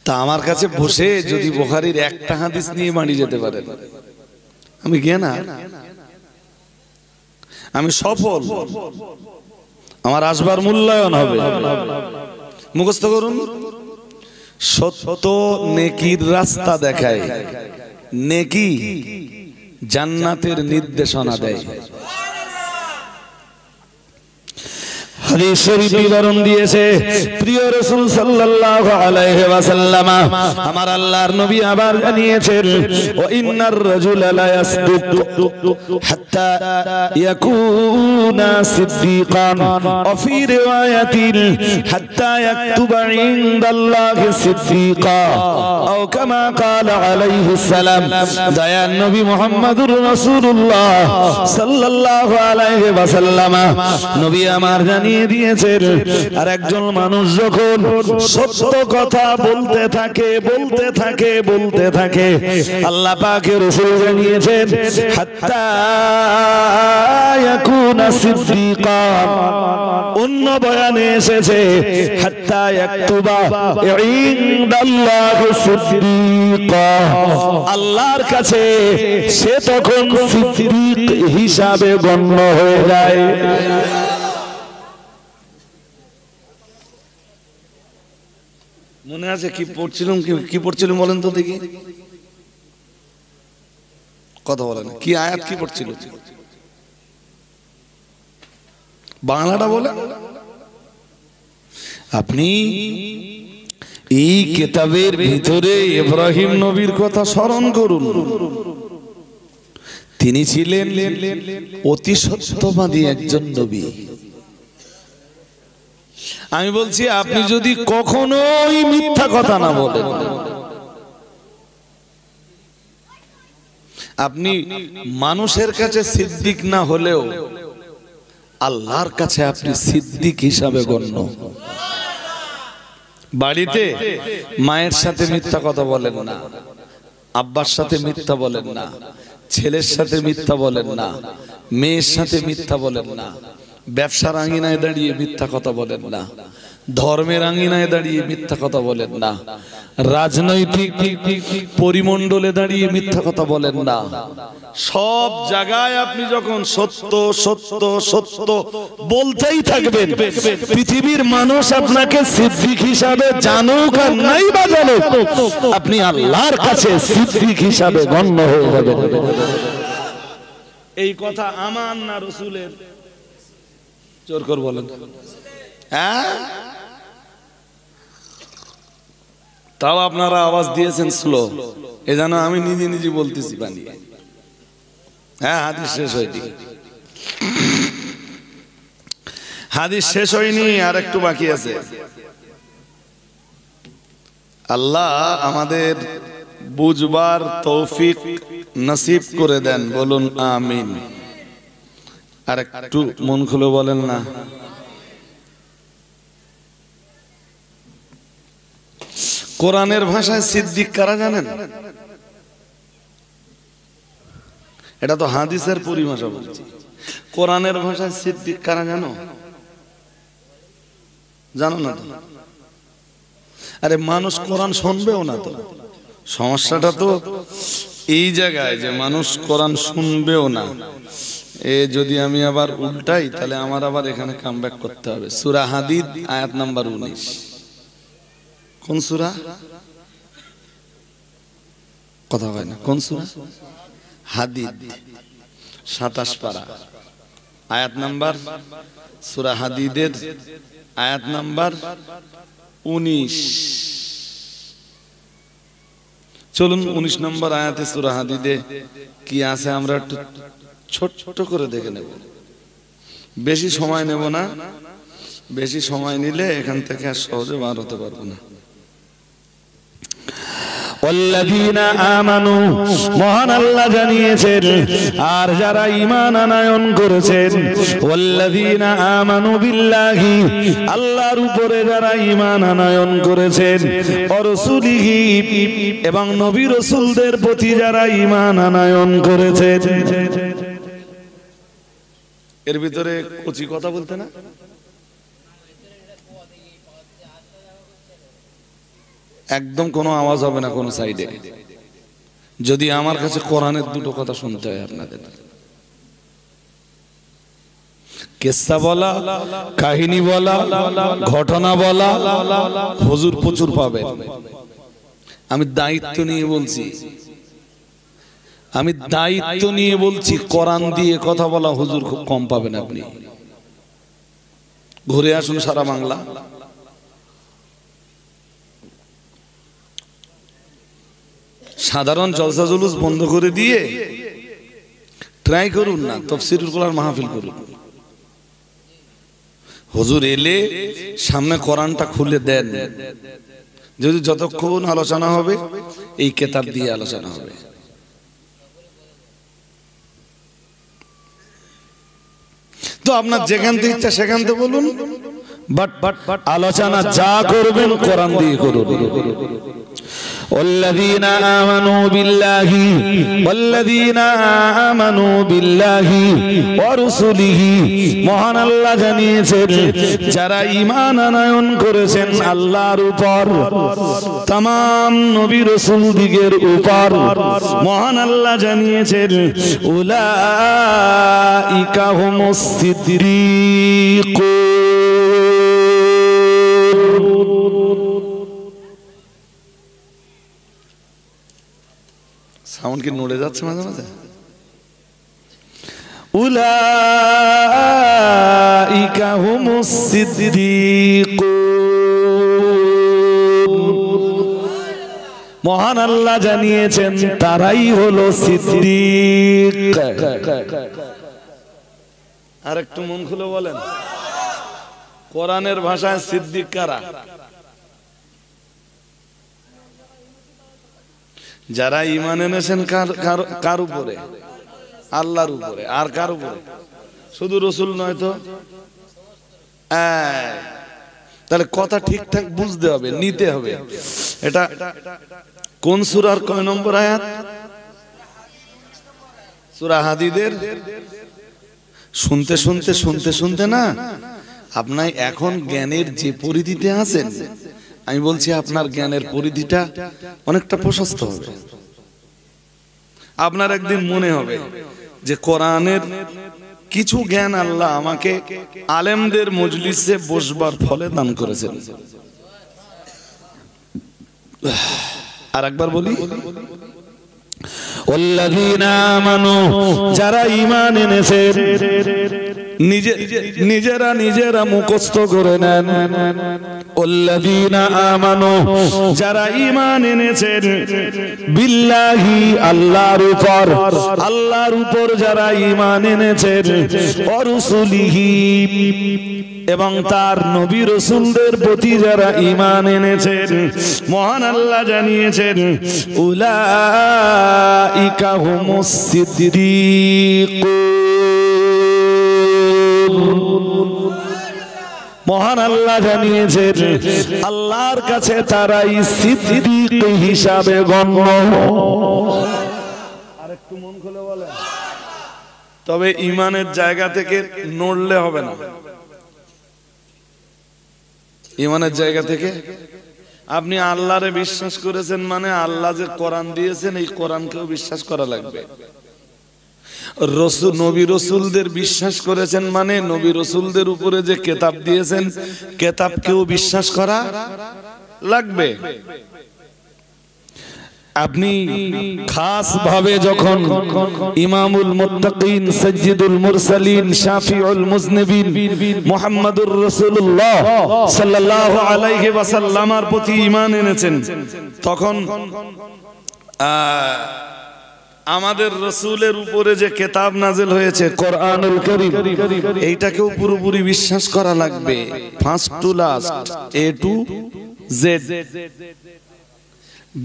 তা আমার কাছে বসে যদি বুখারীর একটা হাদিস নিয়ে বাড়ি যেতে পারেন, আমি জ্ঞানা, আমি সফল, আমার আসবার মূল্যায়ন হবে। মুখস্থ করুন, সত্য নেকির রাস্তা দেখায়, নেকি জান্নাতের নির্দেশনা দেয়। হাদিস শরীফ বিবরণ দিয়েছে প্রিয় রাসূল সাল্লাল্লাহু আলাইহি ওয়াসাল্লাম, আমার আল্লাহর নবী আবার জানিয়েছেন, ওয়া ইন্নার রাজুলা লা ইয়াসদুক হাত্তা ইয়াকুনা সিদ্দীকান ওয়া ফি রিওয়ায়াতিন হাত্তা ইয়াকতুবা ইনদাল্লাহি সিদ্দীকা আও কামা ক্বালা আলাইহিস সালাম। দয়ার নবী মুহাম্মদুর রাসূলুল্লাহ সাল্লাল্লাহু আলাইহি ওয়াসাল্লাম নবী আমার জানিয়ে দিয়েছেন, আর একজন মানুষ যখন সত্য কথা বলতে থাকে আল্লাহ পাকের রাসূল জানিয়েছেন, হাত্তা ইয়াকুনা সিদ্দীকান, অন্য বয়ানে এসেছে হাত্তা ইয়াকতুবা ইনদাল্লাহি সিদ্দীকা, আল্লাহর কাছে সে তখন সিদ্দীক হিসাবে গণ্য হয়ে যায়। মনে আছে কি পড়ছিলাম বলেন তো দেখি, কথা বলেন, কি আয়াত কি পড়ছিল, বাংলাটা বলেন। আপনি এই কিতাবের ভিতরে ইব্রাহিম নবীর কথা স্মরণ করুন, তিনি ছিলেন অতি সত্যবাদী একজন নবী। আমি বলছি, আপনি যদি কখনোই মিথ্যা কথা না বলেন, আপনি মানুষের কাছে সিদ্দিক না হলেও আল্লাহর কাছে আপনি সিদ্দিক হিসাবে গণ্য। বাড়িতে মায়ের সাথে মিথ্যা কথা বলেন না, আব্বার সাথে মিথ্যা বলেন না, ছেলের সাথে মিথ্যা বলেন না, মেয়ের সাথে মিথ্যা বলেন না, ব্যবসার আঙিনায় দাঁড়িয়ে মিথ্যা কথা বলেন না, ধর্মের আঙিনায় দাঁড়িয়ে মিথ্যা কথা বলেন না, রাজনৈতিক পরিমণ্ডলে দাঁড়িয়ে মিথ্যা কথা বলেন না। সব জায়গায় আপনি যখন সত্য সত্য সত্য বলতেই থাকবেন, পৃথিবীর মানুষ আপনাকে সিদ্দিক হিসাবে জানুক আর নাই বা জানুক, আপনি আল্লাহর কাছে সিদ্দিক হিসাবে গণ্য হয়ে যাবেন। এই কথা আমার না রাসূলের? জোর করে বলেন। হ্যাঁ, তাও আপনারা আওয়াজ দিয়েছেন স্লো, এ যেন আমি নিজে বলতেছি বানিয়ে। হ্যাঁ, হাদিস শেষ হয়নি, হাদিস শেষ হয়নি, আর একটু বাকি আছে। আল্লাহ আমাদের বুঝবার তৌফিক নসিব করে দেন, বলুন আমিন। আর একটু মন খুলে বলেন না। কোরআনের ভাষায় সিদ্দিক কারা জানেন? এটা তো হাদিসের পরিভাষা বলছি। কোরআনের ভাষায় সিদ্দিক কারা জানো? জানো না তো? আরে মানুষ কোরআন শুনবেও না তো। সমস্যাটা তো এই জায়গায় যে মানুষ কোরআন শুনবেও না। এ যদি আমি আবার উল্টাই তাহলে আমার আবার এখানে কামব্যাক করতে হবে। সূরা হাদিদ আয়াত নাম্বার 19। কোন সূরা? কথা হয় না। কোন সূরা? হাদিদ 27 পারা আয়াত নাম্বার, সূরা হাদিদের আয়াত নাম্বার 19। চলুন 19 নম্বর আয়াতে সূরা হাদিদে কি আছে আমরা একটু ছোট করে দেখে নেব। বেশি সময় নেব না, বেশি সময় নিলে এখান থেকে আর সহজে বার হতে পারবো না। ওয়াল্লাযীনা আমানু, মহান আল্লাহ জানিয়েছেন, আর যারা ঈমান আনয়ন করেছেন, ওয়াল্লাযীনা আমানু বিল্লাহি, আল্লাহর উপরে যারা ঈমান আনয়ন করেছেন, ওয়া রাসূলিহি, এবং নবী রাসূলদের প্রতি যারা ঈমান আনয়ন করেছেন। এর ভিতরে কচি কথা বলতে না, একদম কোনো আওয়াজ হবে না কোনো সাইডে, যদি আমার কাছে কোরআনের দুটো কথা শুনতে হয় আপনাদের। কিসসা বলা, কাহিনী বলা, ঘটনা বলা হুজুর প্রচুর পাবেন। আমি দায়িত্ব নিয়ে বলছি, আমি দায়িত্ব নিয়ে বলছি, কোরআন দিয়ে কথা বলা হুজুর খুব কম পাবেন আপনি। ঘুরে আসুন সারা বাংলা, সাধারণ জলসা জুলুস বন্ধ করে দিয়ে ট্রাই করুন না, তাফসীরুল কোরআন মাহফিল করুন। হুজুর এলে সামনে কোরআনটা খুলে দেন, যদি যতক্ষণ আলোচনা হবে এই কিতাব দিয়ে আলোচনা হবে। তো আপনার যেখান থেকে ইচ্ছা সেখান থেকে বলুন, বাট আলোচনা যা করবেন কোরআন দিয়ে করুন। والذين آمنوا بالله ورسله মহান আল্লাহ জানিয়েছেন যারা ঈমান আনয়ন করেছেন আল্লাহর উপর, तमाम নবী রাসূল দিগের উপর, মহান আল্লাহ জানিয়েছেন উলাইকা হুমুস সিদ্দিকুন। সাউন্ড কি নড়ে যাচ্ছে মাঝে মাঝে? উলাইকা হুমুস সিদ্দিকুন, মহান আল্লাহ জানিয়েছেন তারাই হলো সিদ্দিক। আর একটু মন খুলে বলেন, কোরআনের ভাষায় সিদ্দিক কারা? যারা ঈমান এনেছেন কার উপরে? আল্লাহর উপরে। আর কার উপরে? শুধু রাসূল নয় তো। তাহলে কথা ঠিকঠাক বুঝতে হবে, নিতে হবে। এটা কোন সূরার কয় নম্বর আয়াত? সূরা হাদীদের। শুনতে শুনতে শুনতে শুনতে না আপনি এখন জ্ঞানের যে পরিধিতে আছেন, আমি বলছি আপনার জ্ঞানের পরিধিটা অনেকটা প্রশস্ত হবে। আপনার একদিন মনে হবে যে কোরআনের কিছু জ্ঞান আল্লাহ আমাকে আলেমদের মজলিসে বসবার ফলে দান করেছেন। আর একবার বলি, ওয়াল্লাযীনা আমানু, যারা ঈমান এনেছে, নিজেরা মুখস্থ করে নেন। ওয়াল্লাযীনা আমানু, যারা ঈমান এনেছেন, বিল্লাহি, আল্লাহর উপর যারা ঈমান এনেছেন, ওয়া রুসুলিহি, এবং তার নবী রাসূলদের প্রতি যারা ঈমান এনেছেন, মহান আল্লাহ জানিয়েছেন উলাইকা হুমুস সিদ্দিকুন। মহান আল্লাহ জানিয়েছেন আল্লাহর কাছে তারাই সিদ্দিক হিসাবে গণ্য। আরেকটু মন খুলে বলেন। তবে ঈমানের জায়গা থেকে নড়লে হবে না। ঈমানের জায়গা থেকে আপনি আল্লাহরে বিশ্বাস করেছেন মানে আল্লাহ যে কোরআন দিয়েছেন এই কোরআনকেও বিশ্বাস করা লাগবে। নবী রাসূলদের বিশ্বাস করেছেন মানে নবী রাসূলদের উপরে যে কিতাব দিয়েছেন কিতাবকেও বিশ্বাস করা লাগবে। আপনি খাস ভাবে যখন ইমামুল মুত্তাকিন, সাইয়্যিদুল মুরসালিন, শাফিউল মুজনিবিন মুহাম্মাদুর রাসূলুল্লাহ সাল্লাল্লাহু আলাইহি ওয়াসাল্লামের প্রতি ঈমান এনেছেন, তখন আমাদের রাসূলের উপরে যে কিতাব নাযিল হয়েছে কোরআনুল কারীম, এইটাকেও পুরোপুরি বিশ্বাস করা লাগবে, first to last, A to Z.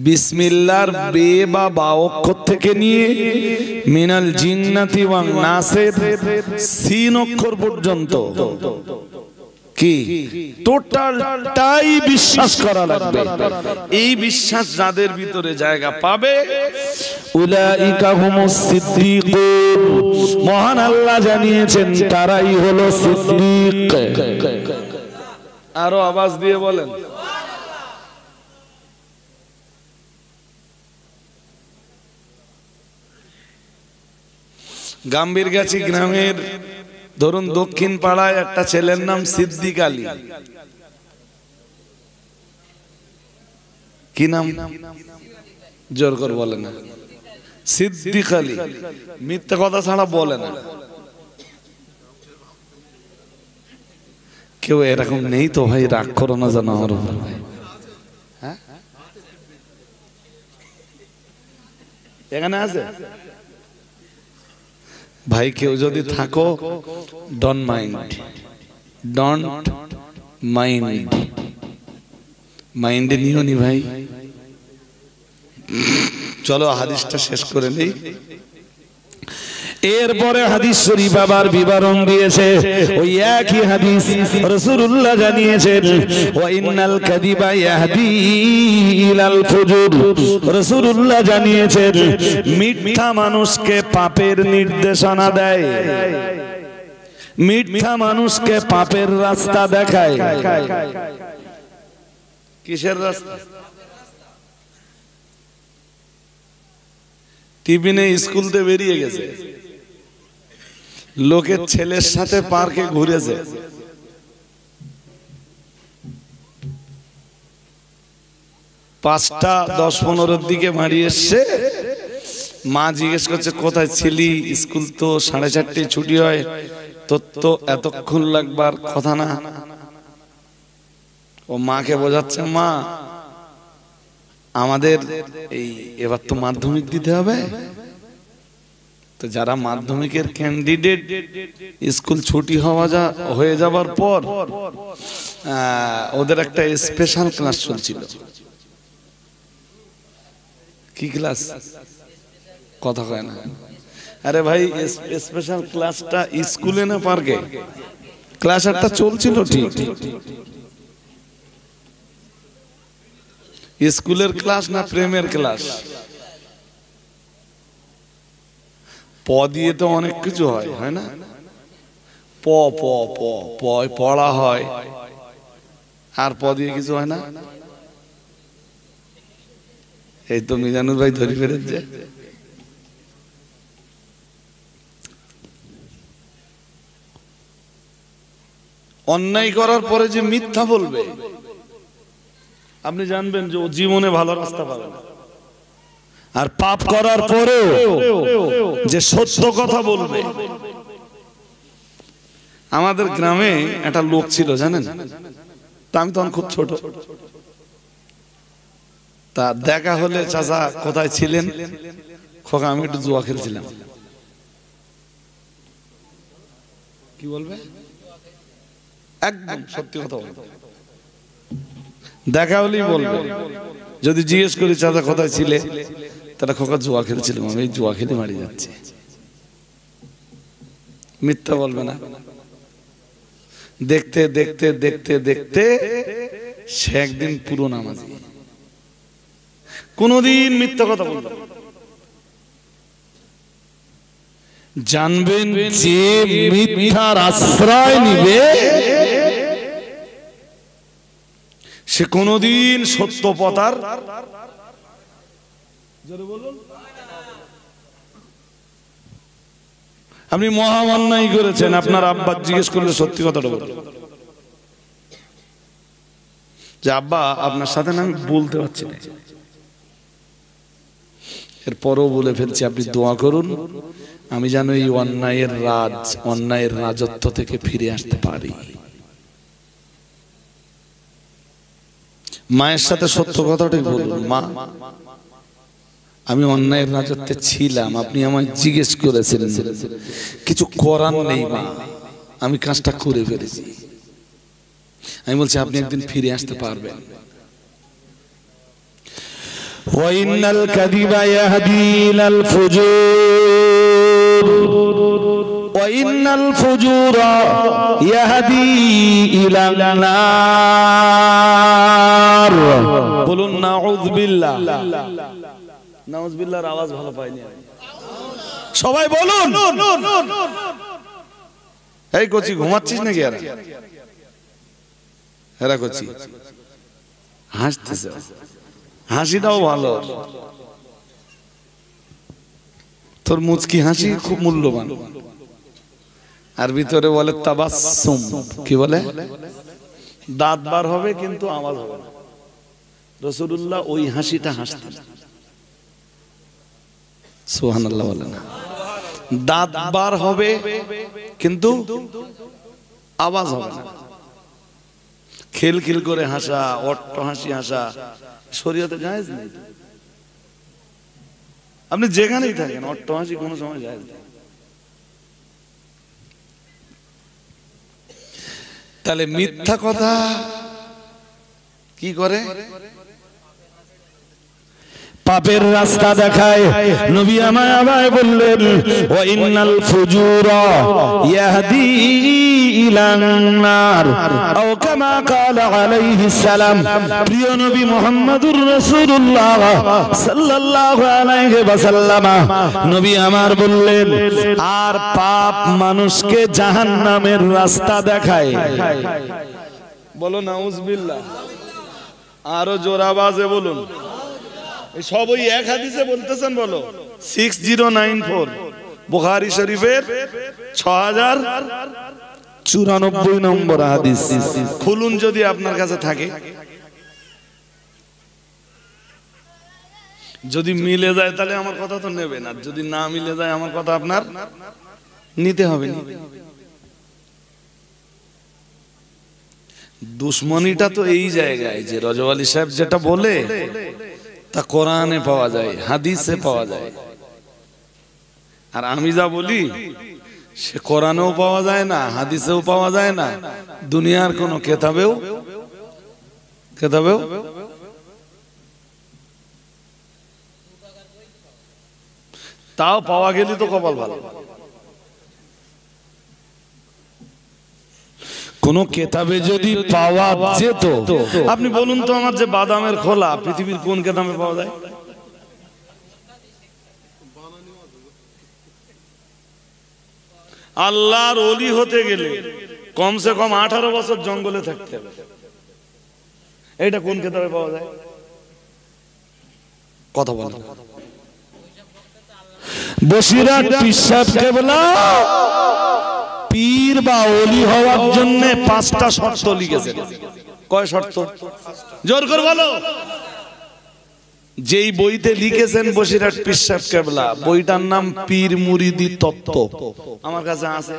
বিসমিল্লাহর বে বা বা অক্ষর থেকে নিয়ে মিনাল জিন্নাতি ওয়ান নাসের সিন অক্ষর পর্যন্ত কি টোটালটাই বিশ্বাস করা লাগবে। এই বিশ্বাস যাদের ভিতরে জায়গা পাবে উলাইকা হুমুস সিদ্দিকুন, মহান আল্লাহ জানিয়েছেন তারাই হলো সিদ্দিক। আরো আওয়াজ দিয়ে বলেন। গাম্ভীরগাছি গ্রামের ধরুন দক্ষিণ পাড়ায় একটা ছেলের নাম সিদ্দিক আলী। কি নাম? জোর করে বলে না। সিদ্দিক আলী। মিথ্যা কথা ছাড়া বলে না। কেউ এরকম নেই তো ভাই? রাগ করো না জানো আমার উপর ভাই। হ্যাঁ, এখানে আছে ভাই। কেউ যদি থাকো, ডোন্ট মাইন্ড, ডোন্ট মাইন্ড, মাইন্ডে নিও নি ভাই। চলো হাদিসটা শেষ করে নেই। এরপরে হাদিস শরীফ আবার বিবরণ দিয়েছে। ওই একই হাদিস রাসূলুল্লাহ জানিয়েছেন, ওয়া ইন্নাল কাযিবা ইয়াহদি ইলাল ফুজুর। রাসূলুল্লাহ জানিয়েছেন, মিথ্যা মানুষকে পাপের নির্দেশনা দেয়, মিথ্যা মানুষকে পাপের রাস্তা দেখায়। কিসের রাস্তা? টিফিনে স্কুল থেকে বেরিয়ে গেছে, লোকের ছেলের সাথে পার্কে ঘুরেছে, 5টা 10-15 দিকে বাড়ি এসছে। মা জিজ্ঞেস করছে কোথায় ছিলি? স্কুল তো 4:30 ছুটি হয়, তোর তো এতক্ষণ লাগবার কথা না। ও মাকে বোঝাচ্ছে, মা আমাদের এই এবার তো মাধ্যমিক দিতে হবে, তো যারা মাধ্যমিকের ক্যান্ডিডেট স্কুল ছুটি হয়ে যাবার পর ওদের একটা স্পেশাল ক্লাস চলছিল। কি ক্লাস? কথা কয় না। আরে ভাই, স্পেশাল ক্লাসটা স্কুলে না পার্কে? ক্লাস একটা চলছিল ঠিক। স্কুলের ক্লাস না প্রেমের ক্লাস? প দিয়ে তো অনেক কিছু হয়, হয় না? প প প প পড়া হয়, আর প দিয়ে কিছু হয় না? এই তো মিজানুর ভাই ধরে ফেলেছে। অন্যায় করার পরে যে মিথ্যা বলবে, আপনি জানবেন যে ও জীবনে ভালো রাস্তা পাবে না। আর পাপ করার পরেও যে সত্য কথা বলবে। আমাদের গ্রামে একটা লোক ছিল জানেন, তা আমি তখন খুব ছোট। তা দেখা হলে, চাচা কোথায় ছিলেন? খোকা আমি একটু জুয়া খেলছিলাম। কি বলবে? একদম সত্যি কথা বলবে। দেখা হলেই বলবে। যদি জিজ্ঞেস করি চাচা কোথায় ছিলে, তারা খোকা জুয়া খেলছিলাম, আমি জুয়া খেলে মারি যাচ্ছি। মিথ্যা বলবে না। দেখতে দেখতে দেখতে দেখতে সে একদিন পুরো নামাজি, কোনদিন মিথ্যা কথা বলবে। জানবেন যে মিথ্যার আশ্রয় নিবে সে কোনদিন সত্য পথার। আপনি মহা অন্যায় করেছেন, আপনার আব্বা জিজ্ঞেস করলে সত্যি কথাটা বলবেন যে আব্বা আপনার সাথে না আমি বলতে পারছি না, এরপরও বলে ফেলছি, আপনি দোয়া করুন আমি যেন এই অন্যায়ের রাজত্ব থেকে ফিরে আসতে পারি। মায়ের সাথে সত্য কথাটাই বলুন, মা আমি অন্যায়ের রাজত্বে ছিলাম, আপনি আমায় জিজ্ঞেস করেছিলেন, কিছু করার নেই মা, আমি কাজটা করে ফেলেছি। আমি বলছি আপনি একদিন ফিরে আসতে পারবেন। ওয়াইনাল কাযিবা ইয়াহদি ইলাল ফুজুর ওয়াইনাল ফুজুরা ইয়াহদি ইলান নার। বলুন নাউযুবিল্লাহ। নাউযুবিল্লাহর আওয়াজ ভালো পাইনি সবাই বলুন। এই কচি ঘুমাচ্ছিস নাকি? এরা কচি হাসতেছে, হাসিটাও ভালো। তোর মুচকি হাসি খুব মূল্যবান। আর ভিতরে বলে তাবাসসুম, কি বলে? দাঁত বার হবে কিন্তু আওয়াজ হবে না। রাসূলুল্লাহ ওই হাসিটা হাসতেন। সুবহানাল্লাহ বলেন। দাঁত বার হবে কিন্তু আওয়াজ হবে না। খিলখিল করে হাসা, অট্ট হাসি হাসা শরীয়তে জায়েজ নেই। আপনি যেখানেই থাকেন অট্ট হাসি কোনো সময় জায়েজ নেই। তাহলে মিথ্যা কথা কি করে? পাপের রাস্তা দেখায়। নবী আমায় বললেন ওয়া ইন্নাল ফুজুরা ইয়াহদি ইলান নার, আও কামা ক্বালা আলাইহিস সালাম। প্রিয় নবী মুহাম্মদুর রাসূলুল্লাহ সাল্লাল্লাহু আলাইহি ওয়াসাল্লাম নবী আমার বললেন, আর পাপ মানুষকে জাহান্নামের রাস্তা দেখায়। বলো নাউজুবিল্লাহ। আরো জোর আওয়াজে বলুন। সব ওই এক হাদিসে বলতেছেন। বলো 6094 বুখারী শরীফের 6094 নম্বর হাদিস। খুলুন যদি আপনার কাছে থাকে। যদি মিলে যায় তাহলে আমার কথা তো নেবেন, আর যদি না মিলে যায় আমার কথা আপনার নিতে হবে না। দুশ্মনীটা তো এই জায়গায় যে রজব আলী সাহেব যেটা বলে তা কোরআনে পাওয়া যায়, হাদিসে পাওয়া যায়। আর আমি যা বলি সে কোরআনেও পাওয়া যায় না, হাদিসেও পাওয়া যায় না, দুনিয়ার কোন কেতাবেও তাও পাওয়া গেলে তো কপাল ভালো। কোন কেতাবে যদি পাওয়া যেত, আপনি বলুন তো আমার যে বাদামের খোলা পৃথিবীর কোন কেতাবে পাওয়া যায়? আল্লাহর ওলি হতে গেলে কমসে কম 18 বছর জঙ্গলে থাকতে হবে। এটা কোন কেতাবে পাওয়া যায়? কথা বলেন। বসিরহাট পীর সাহেব কেবলা পীর বা ওলি হওয়ার জন্য 5টা শর্ত লিখেছেন। কয় শর্ত? জোর করে বলো। যেই বইতে লিখেছেন বসিরহাট পীর সাহেব কেবলা, বইটার নাম পীর মুরিদি তত্ত্ব, আমার কাছে আছে।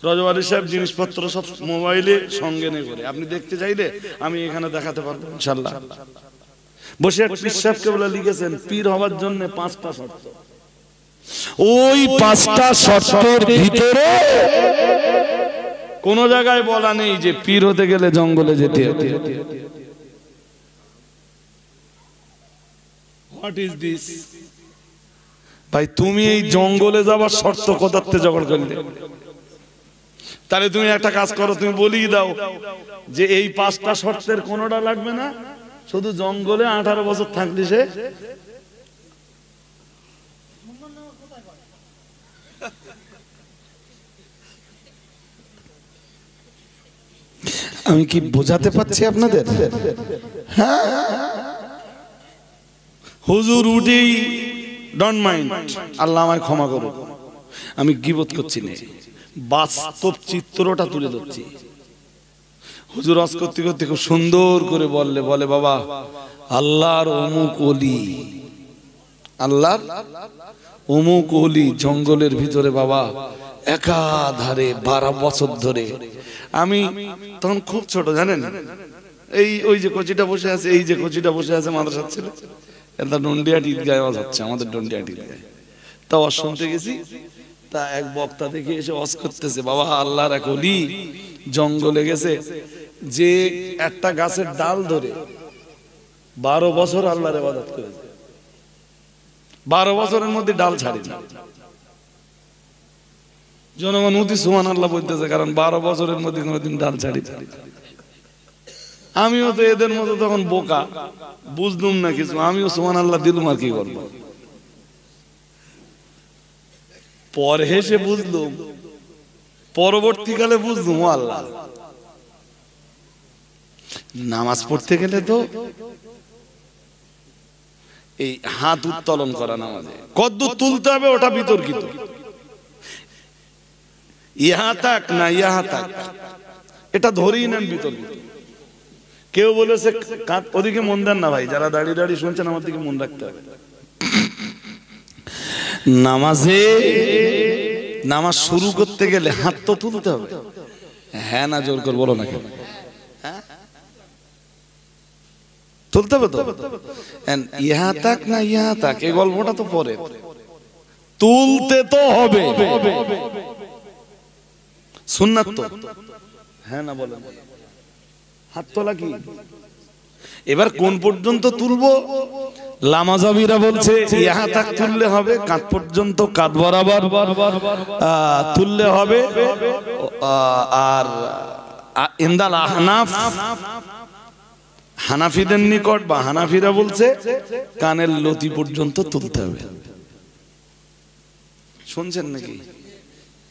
রজব আলী সাহেব জিনিসপত্র সব মোবাইলে সঙ্গে নিয়ে করে, আপনি দেখতে চাইলে আমি এখানে দেখাতে পারবো ইনশাআল্লাহ। বসিরহাট পীর সাহেব কেবলা লিখেছেন পীর হওয়ার জন্য 5টা শর্ত। ওই 5টা শর্তের ভিতরে কোন জায়গায় বলা নেই যে পীর হতে গেলে জঙ্গলে যেতে হবে। What is this? ভাই তুমি এই জঙ্গলে যাবার শর্ত কোথাতে জোগাড় করলে? তাহলে তুমি একটা কাজ করো, তুমি বলিয়ে দাও যে এই 5টা শর্তের কোনোটা লাগবে না, শুধু জঙ্গলে 18 বছর থাকলে সে। আমি কি বোঝাতে পারছি আপনাদের? হ্যাঁ, হুজুর উঠেই ডোন্ট মাইন্ড, আল্লাহ আমায় ক্ষমা করুন, আমি গীবত করছি না, বাস্তব চিত্রটা তুলে ধরছি। হুজুর ওয়াজ করতে করতে খুব সুন্দর করে বলে বাবা আল্লাহর অমুক ওলি, আল্লাহর অমুক ওলি জঙ্গলের ভিতরে বাবা একাধারে 12 বছর ধরে। আমি তখন খুব ছোট জানেন, ওই যে কচিটা বসে আছে, এই যে কচিটা বসে আছে মাদ্রাসার ছেলে, এটা ডন্ডিয়াট ঈদগাহে ওয়াজ হচ্ছে, আমাদের ডন্ডিয়াট ঈদগাহে। তা ওয়াজ শুনতে গেছি, তা এক বক্তা দেখে এসে ওয়াজ করতেছে, বাবা আল্লাহর এক ওলি জঙ্গলে গেছে, যে একটা গাছের ডাল ধরে 12 বছর আল্লাহর ইবাদত করেছে, 12 বছরের মধ্যে ডাল ছাড়ে না। জনগণ উঠি সুবহানাল্লাহ বলতেছে, কারণ 12 বছরের মধ্যে কোনোদিন ডাল ছাড়ি। আমিও তো এদের মতো তখন বোকা, বুঝলুম না কিছু, আমিও সুবহানাল্লাহ দিলুম, আর কি করব। পরে হেসে বুঝলুম, পরবর্তীকালে বুঝলুম ও আল্লাহ, নামাজ পড়তে গেলে তো এই হাত উত্তোলন করা নামাজে কদ্দূর তুলতে হবে ওটা বিতর্কিত। ইহা তাক না ইহা তাক এটা ধরেই নেন বিতর্কিত। কেউ বলেছে ওদিকে মন দেন না ভাই, যারা দাঁড়িয়ে দাঁড়িয়ে শুনছেন আমার দিকে মন রাখতে হবে। নামাজ শুরু করতে গেলে হাত তো তুলতে হবে। হ্যাঁ না জোর করে বলো না কেন? তুলতে হবে তো। ইহা তাক না ইহা তাক এই গল্পটা তো পরে, তুলতে তো হবে, সুন্নাত তো। হ্যাঁ না বলেন, হাত তোলা কি? এবার কোন পর্যন্ত তুলবো? লামাজাবিরা বলছে ইহা তাক তুললে হবে, কাঁধ পর্যন্ত, কাঁধ বরাবর তুললে হবে। আর ইন্দাল আহনাফ, হানাফিদের নিকট বা হানাফিরা বলছে কানের লতি পর্যন্ত তুলতে হবে। শুনছেন নাকি?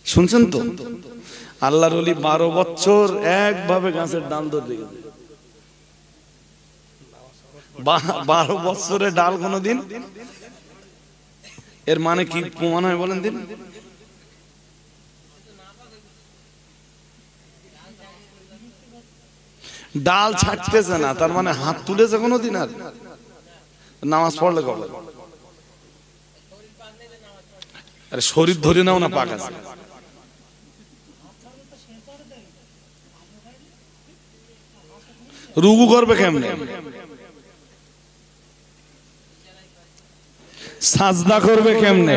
শুনছেন তো? আল্লাহর ওলি 12 বছর একভাবে গাছের ডাল ধরে গেছে। 12 বছরে ডাল কোনদিন, এর মানে কি প্রমাণ হয় বলেন দিন? ডাল ছাড়তেছে না, তার মানে হাত তুলেছে কোনদিন? আর নামাজ পড়লে কবে? আরে শরীর ধরে নাও না, পাক আছে। রুকু করবে কেমনে? সাজদা করবে কেমনে?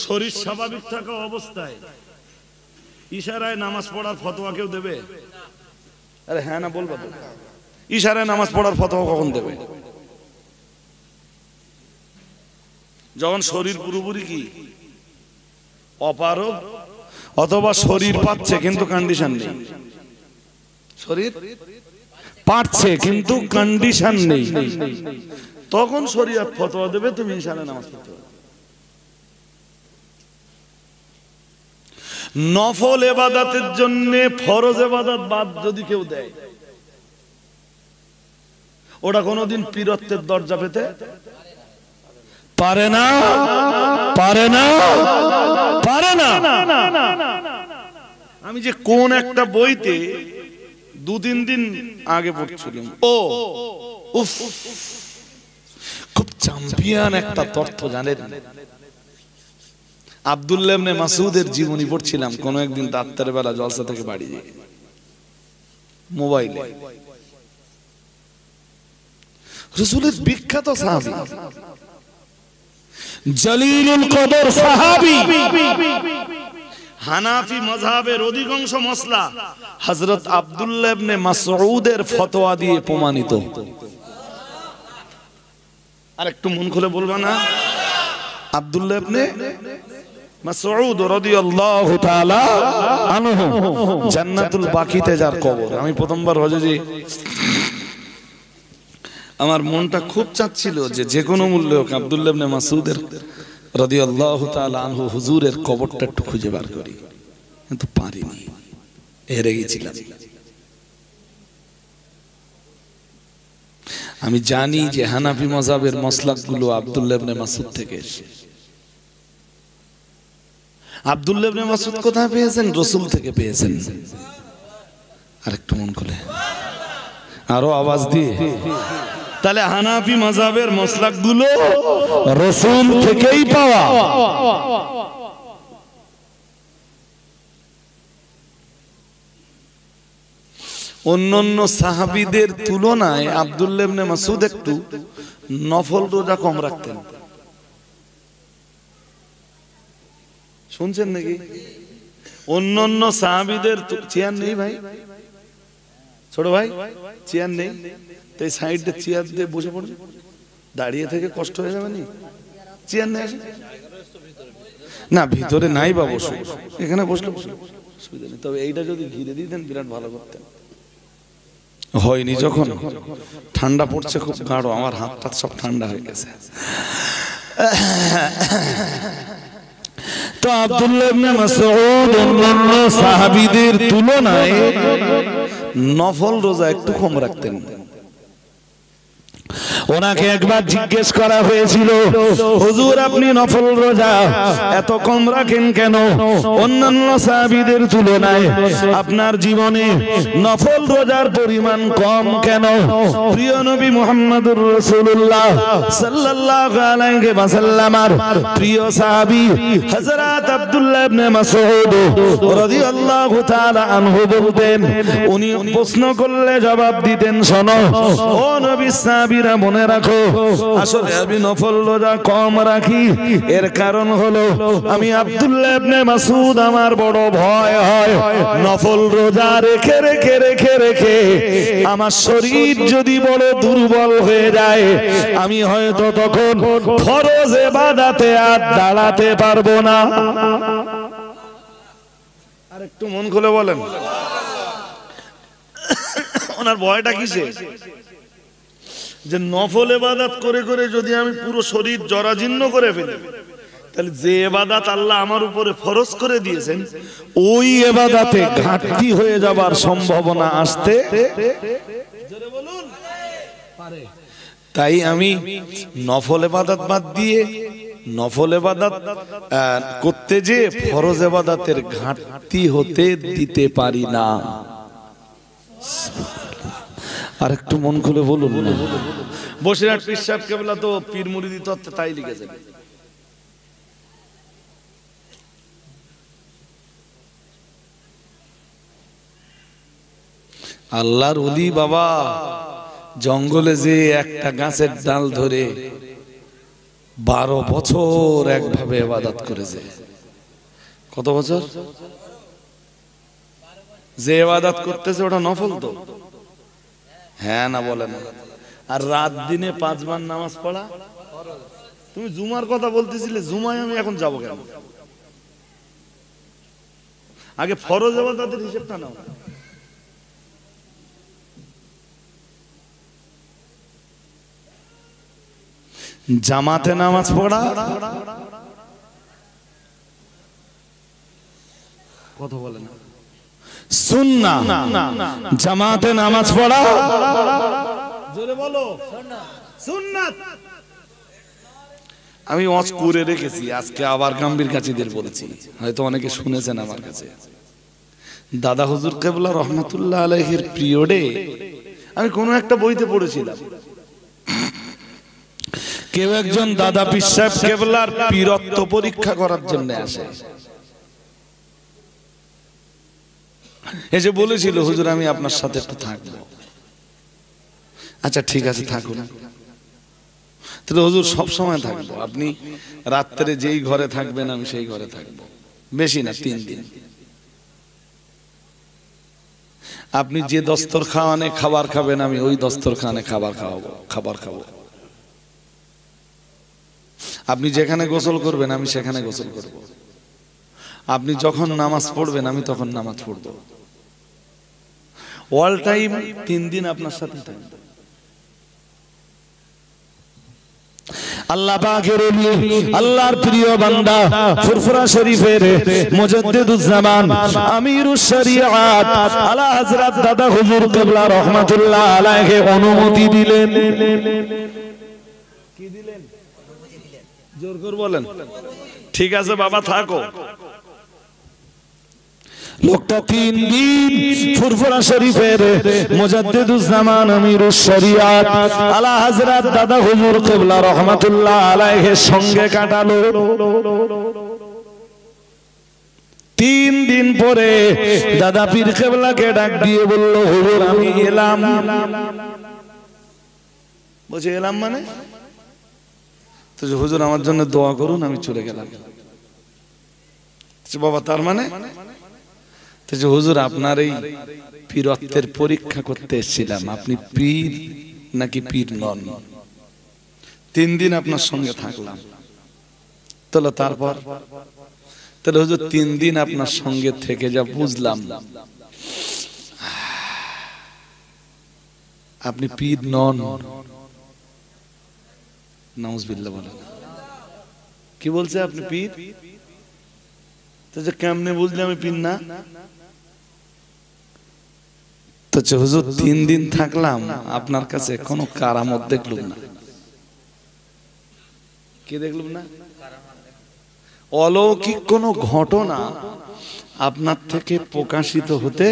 শরীর স্বাভাবিক থাকা অবস্থায় ইশারায় নামাজ পড়ার ফতোয়া কেউ দেবে? আরে হ্যাঁ না বলবা তো। ইশারায় নামাজ পড়ার ফতোয়া কখন দেবে? যখন শরীর পুরোপুরি কি অপারগ, অথবা শরীর পাচ্ছে কিন্তু কন্ডিশন নেই। শরীর পাচ্ছে কিন্তু কন্ডিশন নেই, তখন শরীয়ত ফতোয়া দেবে তুমি ইশারায় নামাজ পড়তে হবে। নফল ইবাদতের জন্য ফরজ ইবাদত বাদ যদি কেউ দেয়, ওটা কোনোদিন পীরত্বের দরজা পেতে পারে না, পারে না, পারে না। আমি যে কোন একটা বইতে 2-3 দিন আগে পড়ছিলাম, উফ, খুব চ্যাম্পিয়ন একটা তথ্য জানেন। আব্দুল্লাহ ইবনে মাসউদের জীবনী পড়ছিলাম কোন একদিন রাতের বেলা জলসা থেকে বাড়ি যাই, মোবাইলে। রাসূলের বিখ্যাত সাহাবী, জলিলুল কদর সাহাবী, হানাফি মাযহাবের অধিকাংশ মাসলা হযরত আব্দুল্লাহ ইবনে মাসউদের ফতোয়া দিয়ে প্রমাণিত। আর একটু মন খুলে বলবা না? আব্দুল্লাহ ইবনে মাসউদ রাদিয়াল্লাহু তাআলা আনহু, জান্নাতুল বাকিতে যার কবর। আমি প্রথমবার হজে আমার মনটা খুব চাচ্ছিল যে কোনো মূল্যে হোক আব্দুল্লাহ ইবনে মাসউদের রাদিয়াল্লাহু তাআলা আনহু হুজুরের কবরটা একটু খুঁজে বার করি, কিন্তু পারিনি, হেরে গেছিলাম। আমি জানি যে হানাফি মাযহাবের মাসলাকগুলো আব্দুল্লাহ ইবনে মাসউদ থেকে এসেছে। আব্দুল্লাহ ইবনে মাসউদ কোথায় পেয়েছেন? রাসূল থেকে পেয়েছেন। আরেকটু মন খুলে, আরো আওয়াজ দিয়ে। তাহলে হানাফি মাযহাবের মাসলাকগুলো রাসূল থেকেই পাওয়া। অন্যান্য সাহাবীদের তুলনায় আব্দুল্লাহ ইবনে মাসউদ একটু নফল রোজা কম রাখতেন। শুনছেন নাকি? অন্যান্য সাহাবীদের চেয়ার নেই ভাই, ছোট ভাই চেয়ার নেই, তাই সাইডে চেয়ার দিয়ে বসে পড়বে, দাঁড়িয়ে থেকে কষ্ট হয়ে যাবে নি? চেয়ার নেই না, ভিতরে নাই বা বসে, এখানে বসলে সুবিধা নেই। তবে এইটা যদি ঘিরে দিতেন বিরাট ভালো করতেন। হয়নি, যখন ঠান্ডা পড়ছে খুব গাঢ়, আমার হাতটা সব ঠান্ডা হয়ে গেছে। তো আব্দুল্লাহ ইবনে মাসউদ অন্যান্য সাহাবীদের তুলনায় নফল রোজা একটু কম রাখতেন। ওনাকে একবার জিজ্ঞেস করা হয়েছিল, হুজুর আপনি নফল রোজা এত কম রাখেন কেন? অন্যান্য সাহাবীদের তুলনায় আপনার জীবনে নফল রোজার পরিমাণ কম কেন? প্রিয় নবী মুহাম্মদুর রাসূলুল্লাহ সাল্লাল্লাহু আলাইহি ওয়াসাল্লামের প্রিয় সাহাবী হযরত আব্দুল্লাহ ইবনে মাসউদ রাদিয়াল্লাহু তাআলা আনহু বলতেন, উনি প্রশ্ন করলে জবাব দিতেন, শোনো ও নবী সাহাবীরা মনে রাখো, আসলে আমি নফল রোজা কম রাখি, এর কারণ হলো আমি আব্দুল্লাহ ইবনে মাসউদ আমার বড় ভয় হয় নফল রোজা রেখে রেখে রেখে রেখে আমার শরীর যদি বড় দুর্বল হয়ে যায়, আমি হয়তো তখন ফরজ ইবাদতে আর দাঁড়াতে পারবো না। আর একটু মন খুলে বলেন, ওনার ভয়টা কিসে? যে নফল ইবাদত করে করে যদি আমি পুরো শরীর জরাজীর্ণ করে ফেলি, তাহলে যে ইবাদত আল্লাহ আমার উপরে ফরজ করে দিয়েছেন ওই ইবাদতে ঘাটতি হয়ে যাবার সম্ভাবনা আসতে পারে। তাই আমি নফল ইবাদত বাদ দিয়ে নফল ইবাদত করতে যে ফরজ ইবাদতের ঘাটতি হতে দিতে পারি না। আর একটু মন খুলে বলুন না। বসিরহাট পীর সাহেব কেবলা তো পীর মুরিদি তত্ত্বে তাই লিখেছেন। আল্লাহর ওলি বাবা জঙ্গলে যে একটা গাছের ডাল ধরে 12 বছর একভাবে ইবাদত করেছে। কত বছর? যে ইবাদত করতেছে ওটা নফল তো? হ্যাঁ না বলে না? আর রাত দিনে 5 বার নামাজ পড়া। তুমি জুমার কথা বলতেছিলে, জুমায় আমি এখন যাব কেন? আগে ফরজ ইবাদতের হিসাবটা নাও। জামাতে নামাজ পড়া, কথা বলে না। সুন্নাহ, জামাতে নামাজ পড়া, জোরে বলো সুন্নাত। আমি ওয়াজ করে রেখেছি, আজকে আবার গাম্ভীর কাছেদের বলেছি, হয়তো অনেকে শুনেছেন আমার কাছে। দাদা হুজুর কেবলা রহমাতুল্লাহ আলাইহির পিরিয়ডে আমি কোনো একটা বইতে পড়েছিলাম, কেউ একজন দাদা পীর সাহেব কেবলার পীরত্ব পরীক্ষা করার জন্য আসে, এসে বলেছিল, হুজুর আমি আপনার সাথে একটু থাকবো। আচ্ছা ঠিক আছে থাকুন। তাহলে হুজুর সব সময় থাকবো, আপনি রাত্রে যেই ঘরে থাকবেন আমি সেই ঘরে থাকবো, বেশি না 3 দিন। আপনি যে দস্তরখানে খাবার খাবেন আমি ওই দস্তরখানে খাবার খাবো। আপনি যেখানে গোসল করবেন আমি সেখানে গোসল করব। আপনি যখন নামাজ পড়বেন আমি তখন নামাজ পড়ব। অল টাইম 3 দিন আপনার সাথে থাকব। আল্লাহ পাকের ওলি, আল্লাহর প্রিয় বান্দা, ফুরফুরা শরীফের মুজাদ্দিদুজ্জামান, আমিরুশ শরিয়াত আলা হযরত দাদা হুজুর কিবলা রাহমাতুল্লাহ আলাইহি অনুমতি দিলেন। কি দিলেন? জোর করে বলেন। ঠিক আছে বাবা থাকো। লোকটা 3 দিন ফুরফুরা শরীফের মুজাদ্দিদুজ্জামান আমিরুশ শরিয়াত আলা হযরত দাদা হুজুর কিবলা রাহমাতুল্লাহ আলাইহির সঙ্গে কাটালো। 3 দিন পরে দাদা পীর কেবলাকে ডাক দিয়ে বলল, হুজুর আমি এলাম। বলছে এলাম মানে? তো হুজুর আমার জন্য দোয়া করুন, আমি চলে গেলাম। বাবা তার মানে? তো হুজুর আপনার এই পীরত্বের পরীক্ষা করতে এসেছিলাম, আপনি পীর নাকি পীর নন। 3 দিন আপনার সঙ্গে থাকলাম। তারপর তাহলে হুজুর 3 দিন আপনার সঙ্গে থেকে যা বুঝলাম আপনি পীর নন। নাউজুবিল্লাহ বলেন। কি বলছে আপনি পীর? তো যে কেমনে বুঝলে আমি পীর না? তো হুজুর 3 দিন থাকলাম, আপনার কাছে কোনো কারামত দেখলাম না। কে দেখলাম না? অলৌকিক কোন ঘটনা আপনার থেকে প্রকাশিত হতে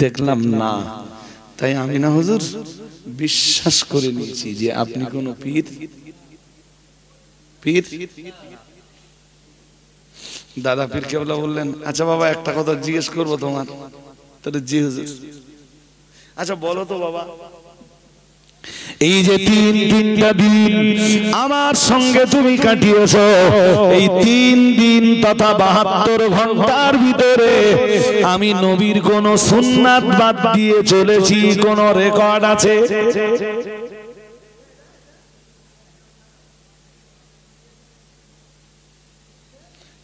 দেখলাম না। তাই আমি না হুজুর বিশ্বাস করে নিয়েছি যে আপনি কোন পীর। পীর দাদা পীর কেবলা বললেন, আচ্ছা বাবা একটা কথা জিজ্ঞেস করবো তোমার। তাহলে জি হুজুর। আচ্ছা বলো তো বাবা, এই যে তিনটা দিন আমার সঙ্গে তুমি কাটিয়েছো, এই 3 দিন তথা 72 ঘন্টার ভিতরে আমি নবীর কোন সুন্নাত বাদ দিয়ে চলেছি, কোন রেকর্ড আছে?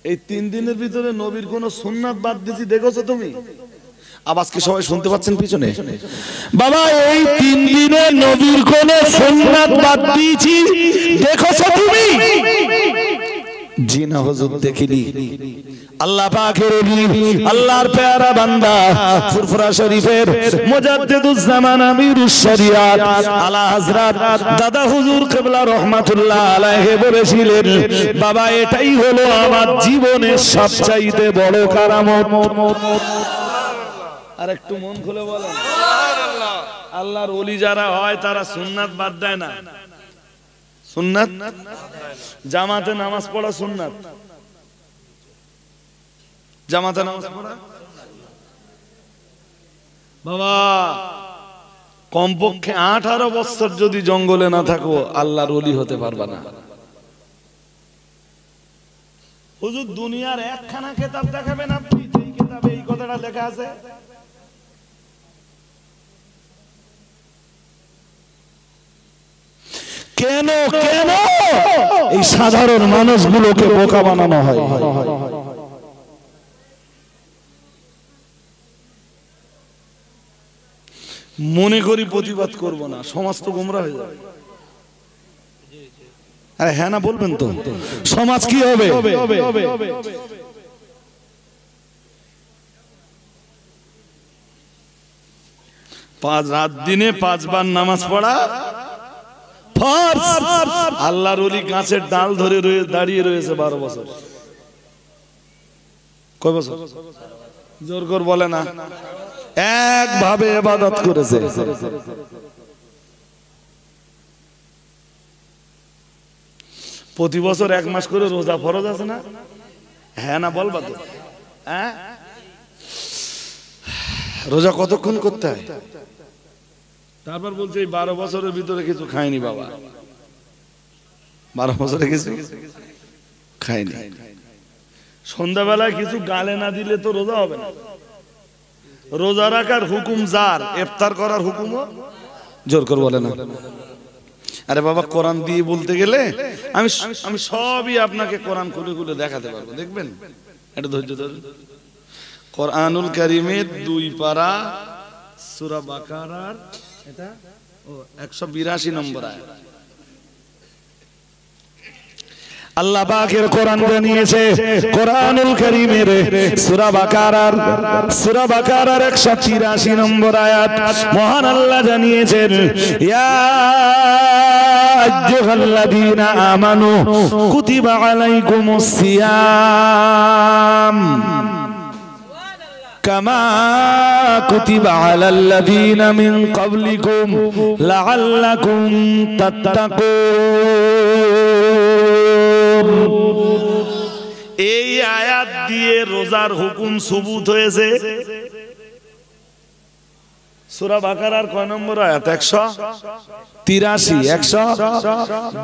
এই 3 দিনের ভিতরে নবীর কোন সুন্নাত বাদ দিয়েছি দেখেছো তুমি? আওয়াজ কি সবাই শুনতে পাচ্ছেন পিছনে? বাবা এই 3 দিনে নবীর কোন সুন্নাত বাদ দিয়েছি দেখেছো তুমি? জি না হুজুর দেখিনি। আল্লাহ পাকের ওলি, আল্লাহর পেয়ারা বান্দা, ফুরফুরা শরীফের মুজাদ্দিদুজ জামান আমিরুশ শরিয়াত আলা হযরত দাদা হুজুর কিবলা রাহমাতুল্লাহ আলাইহি বলেছিলেন, বাবা এটাই হলো আমার জীবনের সবচাইতে বড় কারামত। আর একটু মন খুলে বলেন সুবহানাল্লাহ। আল্লাহর ওলি যারা হয় তারা সুন্নাত বাদ দেয় না। সুন্নাত জামাতে নামাজ পড়া সুন্নাত, জামাতে নামাজ পড়া বাবা কমপক্ষে 18 বছর যদি জঙ্গলে না থাকো আল্লাহর ওলি হতে পারবা না। হুজুর দুনিয়ার একখানা কিতাব দেখাবেন আপনি যেই কিতাবে এই কথাটা লেখা আছে? কেন কেন এই সাধারণ মানুষগুলোকে বোকা বানানো হয়? মনে করি প্রতিবাদ করব না, সমাজ তো গোমরা হয়ে যাবে। আরে হ্যাঁ না বলবেন তো, সমাজ কি হবে? রাত দিনে 5 বার নামাজ পড়া ফরজ। আল্লাহর ওলি গাছের ডাল ধরে দাঁড়িয়ে রয়েছে 12 বছর। কয় বছর? জোর করে বলে না। একভাবে ইবাদত করেছে। প্রতি বছর 1 মাস করে রোজা ফরজ আছে না? হ্যাঁ না বলবা তো? হ্যাঁ, রোজা কতক্ষণ করতে হয়? তারপর বলছে এই 12 বছরের ভিতরে কিছু খায়নি বাবা। 12 বছরে কিছু খায়নি। সন্ধ্যাবেলায় কিছু গালে না দিলে তো রোজা হবে না। রোজা রাখার হুকুম যার, ইফতার করার হুকুমও জোর করে বলে না। আরে বাবা কোরআন দিয়ে বলতে গেলে আমি সবই আপনাকে কোরআন খুলে খুলে দেখাতে পারবো, দেখবেন? একটু ধৈর্য ধরুন। কোরআনুল কারীমের 2 পারা সূরা বাকারার এটা 182 নম্বর আয়াত। আল্লাহ পাকের কোরআন জানিয়েছে কোরআনুল কারীমের সূরা বাকারার 183 নম্বর আয়াত। মহান আল্লাহ জানিয়েছেন, ইয়া আইয়ুহাল্লাযীনা আমানু কুতিবা আলাইকুমুস সিয়াম কামা কুতিবা আলাল্লাযীনা মিন ক্বাবলিকুম লাআল্লাকুম তাত্তাকুন। এই আয়াত দিয়ে রোজার হুকুম সুবুত হয়েছে। সূরা বাকারার কয় নম্বর আয়াত? 183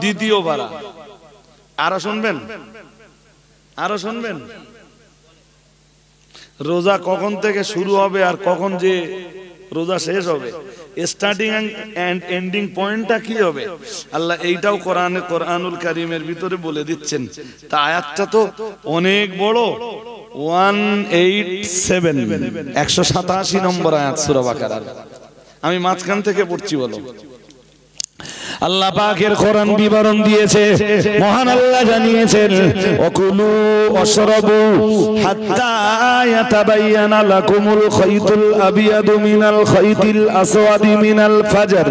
দ্বিতীয় পারা। আরো শুনবেন, আরো শুনবেন। রোজা কখন থেকে শুরু হবে আর কখন যে রোজা শেষ হবে, স্টার্টিং এন্ড এন্ডিং পয়েন্টটা কি হবে, আল্লাহ এইটাও কোরআনুল কারীমের ভিতরে বলে দিচ্ছেন। তা আয়াতটা তো অনেক বড়। 187 নম্বর আয়াত সূরা বাকারার। আমি মাঝখান থেকে পড়ছি, বলো। আল্লাহ পাকের কোরআন বিবরণ দিয়েছে, মহান আল্লাহ জানিয়েছেন ওকুলু ওয়াশরাবু হাত্তা ইয়াতাবায়ানা লাকুমুল খাইতুল আবিয়াদু মিনাল খাইতিল আসওয়াদি মিনাল ফাজর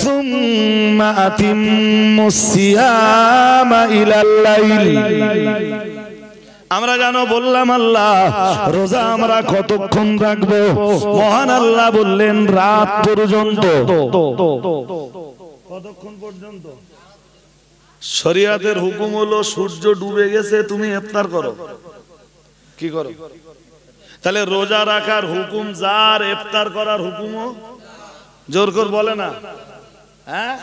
সুম্মা আতিম্মুস সিয়ামা ইলাল লাইল। আমরা জানো বললাম আল্লাহ রোজা আমরা কতক্ষণ রাখবো? মহান আল্লাহ বললেন রাত পর্যন্ত। কতক্ষণ পর্যন্ত? শরিয়াতের হুকুম হলো সূর্য ডুবে গেছে তুমি ইফতার করো, কি করো? তাহলে রোজা রাখার হুকুম যার, ইফতার করার হুকুমও জোর করে বলে না। হ্যাঁ,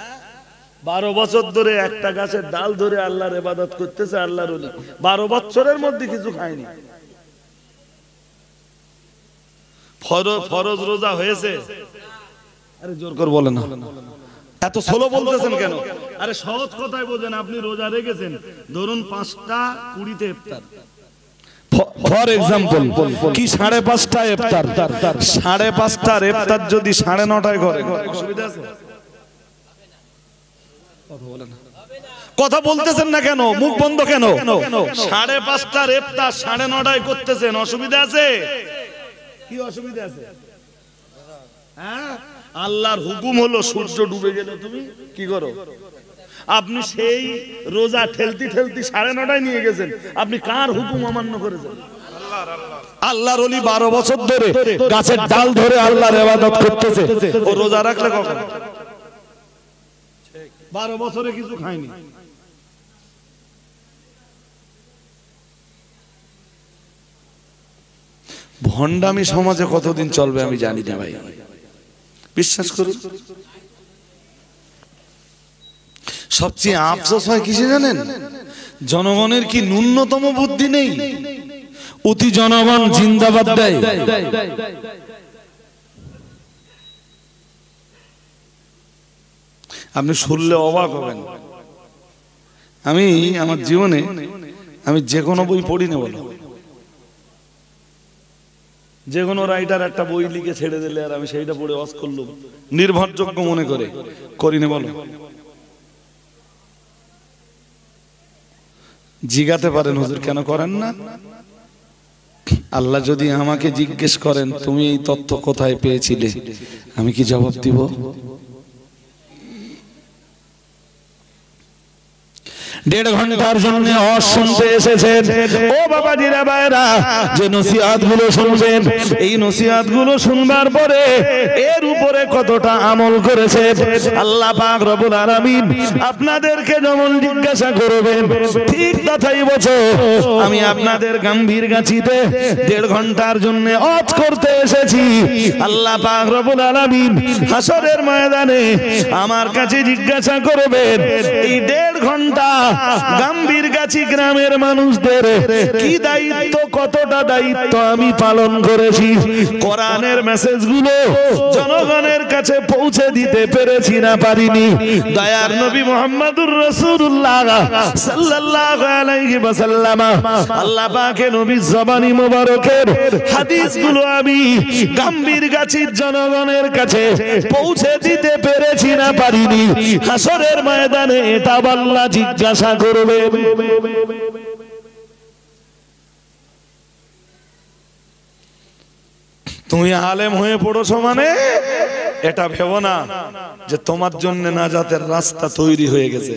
12 বছর ধরে একটা গাছের ডাল ধরে আল্লাহর ইবাদত করতেছে আল্লাহর ওলি, 12 বছরের মধ্যে কিছু খায়নি। ফরজ রোজা হয়েছে? আরে জোর করে বলে না। এত স্লো বলতেছেন কেন? আরে সহজ কথাই বোঝেন। আপনি রোজা রেখেছেন, ধরুন 5টা 20-তে ইফতার, ফর এক্সাম্পল, কি 5:30 ইফতার, 5:30 ইফতার যদি 9:30 করে অসুবিধা আছে? কথা বলতেছেন না কেন? মুখ বন্ধ কেন? 5:30 ইফতার 9:30 করতেছেন, অসুবিধা আছে? কি অসুবিধা আছে? হ্যাঁ, আল্লাহর হুকুম হলো সূর্য ডুবে গেলে তুমি কি করো? আপনি সেই রোজা ঠেলতি ঠেলতি 9:30 নিয়ে গেছেন, আপনি কার হুকুম অমান্য করেছেন? আল্লাহর ওলি 12 বছর ধরে গাছের ডাল ধরে আল্লাহর ইবাদত করতেছে, ও রোজা রাখলে কখন? 12 বছরে কিছু খায়নি। ভণ্ডামি সমাজে কতদিন চলবে আমি জানি না ভাই, বিশ্বাস করুন। সবচেয়ে আফসোস হয় কিসে জানেন? জনগণের কি ন্যূনতম বুদ্ধি নেই? অতি জনগণ জিন্দাবাদ দেয়। আপনি শুনলে অবাক হবেন। আমি আমার জীবনে আমি যে কোনো বই পড়ি না, বলো যে কোনো রাইটার একটা বই লিখে ছেড়ে দিলে আর আমি সেইটা পড়ে ওয়াজ করলাম নির্ভরযোগ্য মনে করে করি না, বলো? জিজ্ঞাতে পারেন হুজুর কেন করেন না? আল্লাহ যদি আমাকে জিজ্ঞেস করেন তুমি এই তথ্য কোথায় পেয়েছিলে, আমি কি জবাব দিব? দেড় ঘন্টার জন্য শুনতে এসেছেন ও বাবাজিরা ভাইরা, যে নসিহত গুলো শুনবেন, এই নসিহত গুলো শুনবার পরে এর উপরে কতটা আমল করেছে আল্লাহ পাক রব্বুল আলামিন আপনাদেরকে যেমন জিজ্ঞাসা করবেন ঠিক তথাই বছর আমি আপনাদের গাম্ভীরগাছিতে 1.5 ঘন্টার জন্য ওয়াজ করতে এসেছি। আল্লাহ পাক রব্বুল আলামিন হাসরের ময়দানে আমার কাছে জিজ্ঞাসা করবেন এই 1.5 ঘন্টা গাম্ভীরগাছি গ্রামের মানুষদের কি দায়িত্ব, কতটা দায়িত্ব আমি পালন করেছি, কোরআনের মেসেজগুলো জনগণের কাছে পৌঁছে দিতে পেরেছি না পারিনি। দয়ার নবী মুহাম্মদুর রাসূলুল্লাহ সাল্লাল্লাহু আলাইহি ওয়াসাল্লাম আল্লাহ পাকের নবীর জবানি মোবারকের হাদিসগুলো আমি গাম্ভীরগাছির জনগণের কাছে পৌঁছে দিতে পেরেছি না পারিনি। হাসরের ময়দানে এটা আল্লাহ জিজ্ঞাসা করবে। তুমি আলেম হয়ে পড়েছো মানে এটা ভেবো না যে তোমার জন্য নাজাতের রাস্তা তৈরি হয়ে গেছে।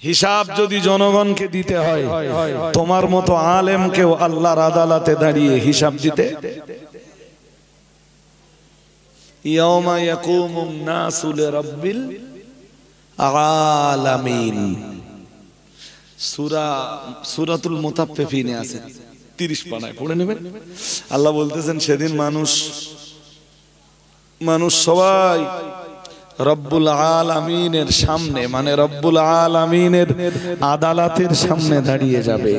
হিসাব যদি জনগণকে দিতে হয়, তোমার মতো আলেমকেও আল্লাহর আদালতে দাঁড়িয়ে হিসাব দিতে। ইয়াউমা ইয়াকুমুন নাসু লিরাব্বিল আলামিন, সূরাতুল মুতাফফিফিনে আছে 30 পানায় পড়ে নেবেন। আল্লাহ বলতেছেন সেদিন মানুষ সবাই রব্বুল আলামিনের সামনে, মানে রব্বুল আলামিনের আদালতের সামনে দাঁড়িয়ে যাবে।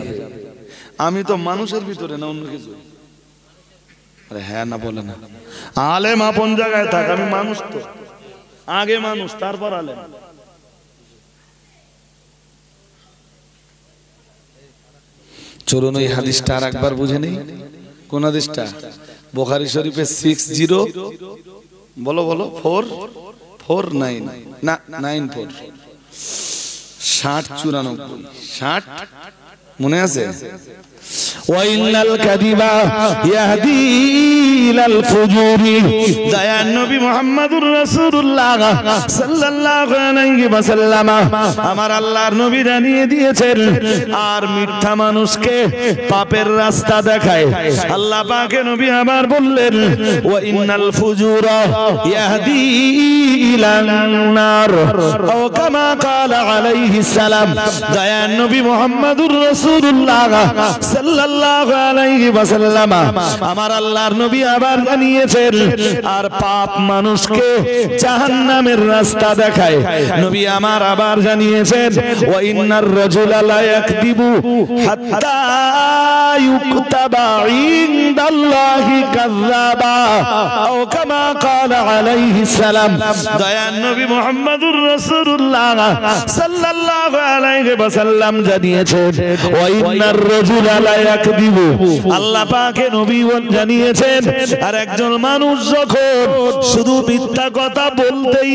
আমি তো মানুষের ভিতরে না অন্য কিছু? আরে হ্যাঁ না বলে না। আলেম আপন জায়গায় থাক, আমি মানুষ তো, আগে মানুষ তারপর আলেম। চলুন ওই হাদিসটা আর একবার বুঝে নেই। কোন হাদিসটা? বুখারী শরীফে 60 বলো বলো 449 না 94 60 94 60 মনে আছে ওয়াইনাল কাযিবা ইয়াহদি ইলাল ফুজুরি দয়ান নবী মুহাম্মদুর রাসূলুল্লাহ সাল্লাল্লাহু আলাইহি ওয়াসাল্লাম আমার আল্লাহর নবী জানিয়ে দিয়েছেন আর মিথ্যা মানুষকে পাপের রাস্তা দেখায় আল্লাহ পাকে নবী আবার বললেন ওয়াইনাল ফুজুরা ইয়াহদি ইলান নার ও কামা ক্বালা আলাইহিস সালাম দয়ান নবী মুহাম্মদুর রাসূলুল্লাহ সাল্লাল্লাহু আলাইহি ওয়াসাল্লাম আমার আল্লাহর নবী আবার জানিয়েছেন আর পাপ মানুষকে জাহান্নামের রাস্তা দেখায় নবী আমার আবার জানিয়েছেন ওয়া ইন্নার রাজুলা লা ইয়াকদিবু হাত্তা ইউকতাবা ইনদাল্লাহি কাযাবা ও কামা ক্বালা আলাইহিস সালাম দয়ান নবী মুহাম্মদুর রাসূলুল্লাহ সাল্লাল্লাহু আলাইহি ওয়াসাল্লাম জানিয়েছেন ওয়া ইন্নার রাজুলা লা ইয়াকদিবু আল্লাহ পাকে নবী জানিয়েছেন আর একজন মানুষ যখন শুধু মিথ্যা কথা বলতেই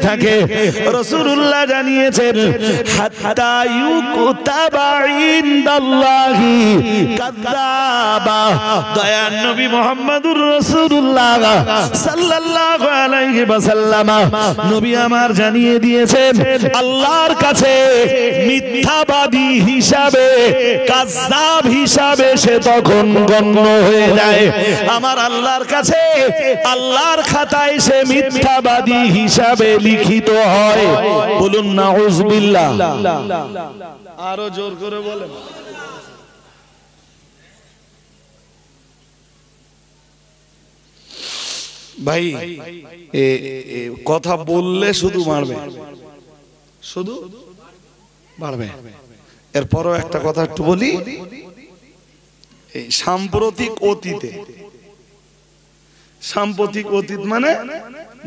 থাকে রাসূলুল্লাহ জানিয়েছেন হাত্তা ইউকতাবা ইনদাল্লাহি কাযাবা দয়ান নবী মুহাম্মদুর রাসূলুল্লাহ সাল্লাল্লাহু আলাইহি ওয়াসাল্লাম নবী আমার জানিয়ে দিয়েছেন আল্লাহর কাছে মিথ্যাবাদী হিসাবে কাযযাব হিসাবে সে তখন গণ্য হয়ে যায় আমার আল্লাহর কাছে আল্লাহর খাতায় সে মিথ্যাবাদী হিসাবে লিখিত হয় বলুন নাউযুবিল্লাহ আরো জোর করে বলেন ভাই কথা বললে শুধু মারবে এরপরও একটা কথা একটু বলি এই সাম্প্রতিক অতীত মানে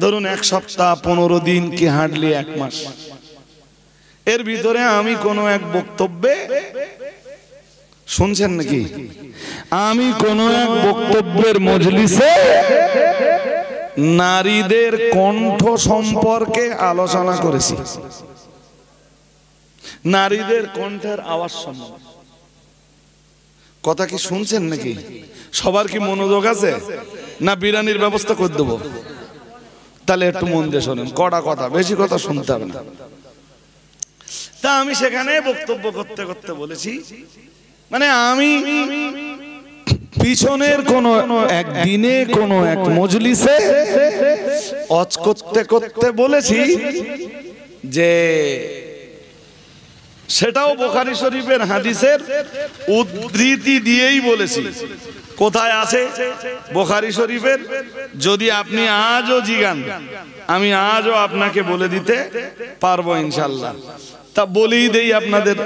ধরুন 1 সপ্তাহ 15 দিন কি হার্ডলি 1 মাস এর ভিতরে আমি কোনো এক বক্তব্যে শুনছেন নাকি আমি কোনো এক বক্তব্যের মজলিসে নারীদের কণ্ঠ সম্পর্কে আলোচনা করেছি নারীদের কণ্ঠের আওয়াজ সম্পর্কে কথা কি শুনছেন নাকি সবার কি মনোযোগ আছে না বিরানির ব্যবস্থা করে দেব তাহলে একটু মন দিয়ে শোনেন কড়া কথা বেশি কথা শুনতে হবে না তা আমি সেখানে বক্তব্য করতে করতে বলেছি মানে আমি পিছনের কোন একদিনে কোন এক মজলিসে ওয়াজ করতে করতে বলেছি যে সেটাও বুখারী শরীফের হাদিসের উদ্ধৃতি দিয়েই বলেছি কোথায় আছে বুখারী শরীফের যদি আপনি আজও জিগান আমি আজও আপনাকে বলে দিতে পারবো ইনশাআল্লাহ তা বলেই দেই আপনাদের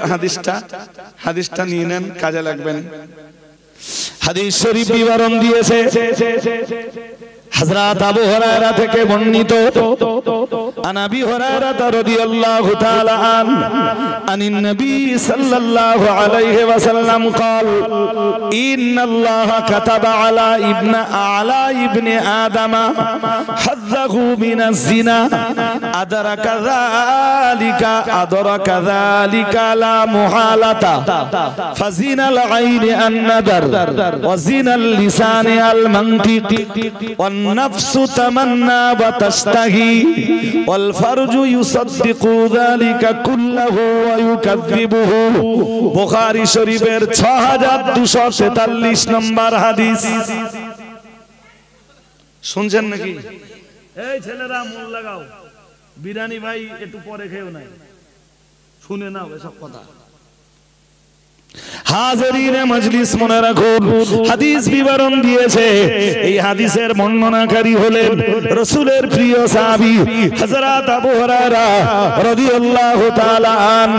হাদিসটা নিয়ে নেন কাজে লাগবেন হাদিস শরীফ বিবরণ দিয়েছে হযরত আবু হুরায়রা থেকে বর্ণিত আন আবি হুরায়রা রাদিয়াল্লাহু তাআলা আনিন নবী সাল্লাল্লাহু আলাইহি ওয়াসাল্লাম قال ان الله كتب على ابن آدم حظه من الزنا ادرك ذلك لا محالة فزنا العين النظر وزنا اللسان المنطق والنفس تمنى وتشتهي والفرج يصدق ذلك كله ويكذبه বুখারী শরীফের 6243 নম্বর হাদিস শুনছেন নাকি এই ছেলেরা মন লাগাও বিরানি ভাই একটু পরে খেও না শুনে নাও এসব কথা হাজিরিনে মজলিস মনে রাখুন হাদিস বিবরণ দিয়েছে এই হাদিসের বর্ণনাকারী হলেন রাসূলের প্রিয় সাহাবী হযরত আবু হুরায়রা রাদিয়াল্লাহু তাআলা আন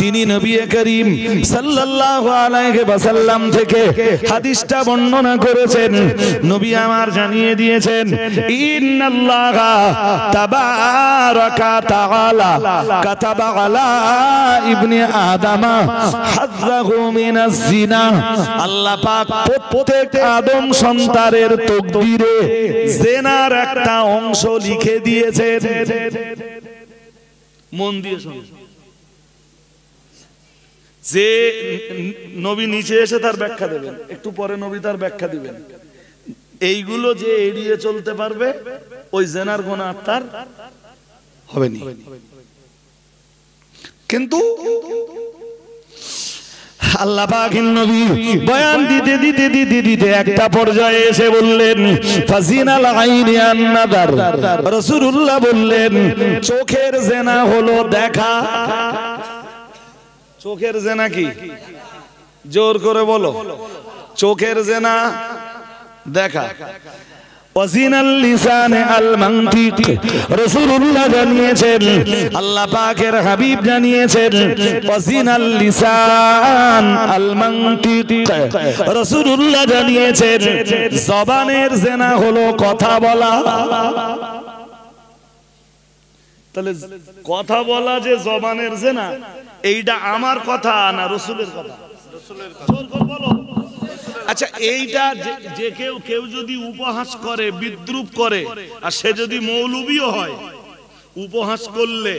তিনি নবী করিম সাল্লাল্লাহু আলাইহি ওয়াসাল্লাম থেকে হাদিসটা বর্ণনা করেছেন নবী আমার জানিয়ে দিয়েছেন ইন্নাল্লাহা তাবারাকা তাআলা কাতাবা আলা ইবনে আদম হাযযাহু মিন মিনাজ জিনা। আল্লাহ পাক প্রত্যেক আদম সন্তানের তাকদীরে জিনার একটা অংশ লিখে দিয়েছেন। মন দিয়ে শুনুন, যে নবী নিচে এসে তার ব্যাখ্যা দেবেন, একটু পরে নবী তার ব্যাখ্যা দিবেন। এইগুলো যে এড়িয়ে চলতে পারবে ওই জিনার গুনাহ তার হবে না। কিন্তু আল্লাহ পাকের নবী বয়ান দিতে দিতে দিতে দিতে একটা পর্যায়ে এসে বললেন ফাজিনাল আইনি আন নাদার। রাসূলুল্লাহ বললেন চোখের জিনা হলো দেখা। চোখের জিনা কি? জোর করে বলো। চোখের জিনা দেখা। ওয়াজিনাল লিসানে আল মানতিক। রাসূলুল্লাহ জানিয়েছেন, আল্লাহ পাকের হাবিব জানিয়েছেন ওয়াজিনাল লিসান আল মানতিক। রাসূলুল্লাহ জানিয়েছেন জবানের জিনা হলো কথা বলা। তাহলে কথা বলা যে জবানের জিনা, এইটা আমার কথা না রাসূলের কথা? রাসূলের কথা। বলো। আচ্ছা, এইটা যে কেউ যদি উপহাস করে, বিদ্রুপ করে, আর সে যদি মৌলবীও হয়, উপহাস করলে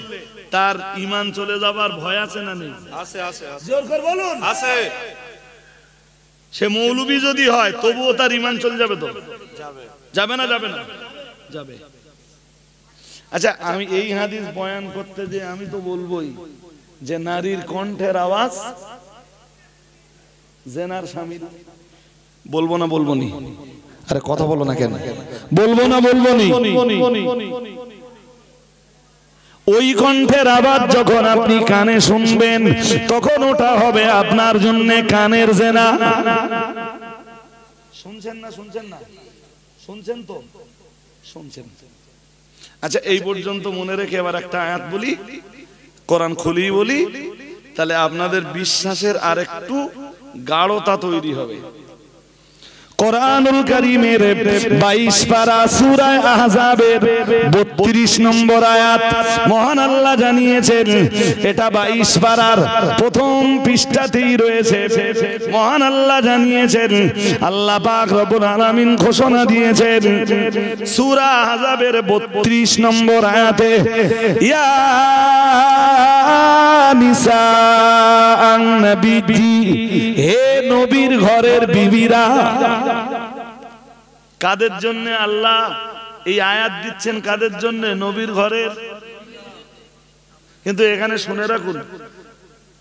তার ঈমান চলে যাবার ভয় আছে না নেই? আছে, আছে, জোর করে বলুন। আছে। সে মৌলবী যদি হয় তবুও তার ঈমান চলে যাবে তো? যাবে। যাবে না? যাবে না? যাবে। আচ্ছা, আমি এই হাদিস বয়ান করতে যে আমি তো বলবোই যে নারীর কণ্ঠের আওয়াজ জিনার শামিল। বলবো না বলবো নি? আরে কথা বলো না কেন? বলবো না বলবো নি? ওই কণ্ঠের আওয়াজ যখন আপনি কানে শুনবেন তখন ওটা হবে আপনার জন্য কানের জিনা। শুনছেন না? শুনছেন না? শুনছেন তো? শুনছেন। আচ্ছা, এই পর্যন্ত মনে রেখে এবার একটা আয়াত বলি, কোরআন খুলি বলি, তাহলে আপনাদের বিশ্বাসের আরেকটু গাঢ়তা তৈরি হবে। কোরআনুল কারীমের 22 পারা সূরা আহজাবের 32 নম্বর আয়াত মহান আল্লাহ জানিয়েছেন, এটা 22 পারার প্রথম পৃষ্ঠাতেই রয়েছে। মহান আল্লাহ জানিয়েছেন, আল্লাহ পাক রব্বুল আলামিন ঘোষণা দিয়েছেন সূরা আহজাবের 32 নম্বর আয়াতে, ইয়া নিসা আন নবী, হে নবীর ঘরের বিবিরা। কাদের জন্য আল্লাহ এই আয়াত দিচ্ছেন? কাদের জন্য? নবীর ঘরের। কিন্তু এখানে শুনে রাখুন,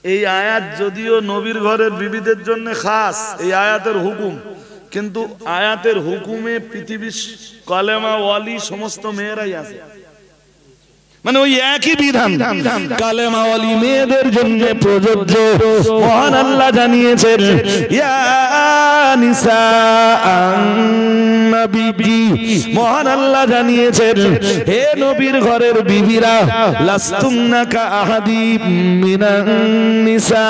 এই আয়াত যদিও নবীর ঘরের বিবিদের জন্য খাস, এই আয়াতের হুকুম, কিন্তু আয়াতের হুকুমে পৃথিবীর কালেমা ওয়ালি সমস্ত মেয়েরাই আছে। মানে ওই একই বিধান কালেমা ওয়ালি মেয়েদের জন্য প্রযোজ্য। মহান আল্লাহ জানিয়েছেন, ইয়া নিসা নবী, মহান আল্লাহ জানিয়েছেন, হে নবীর ঘরের বিবিরা, লাস্তুন্না কা আহাদি মিনান নিসা।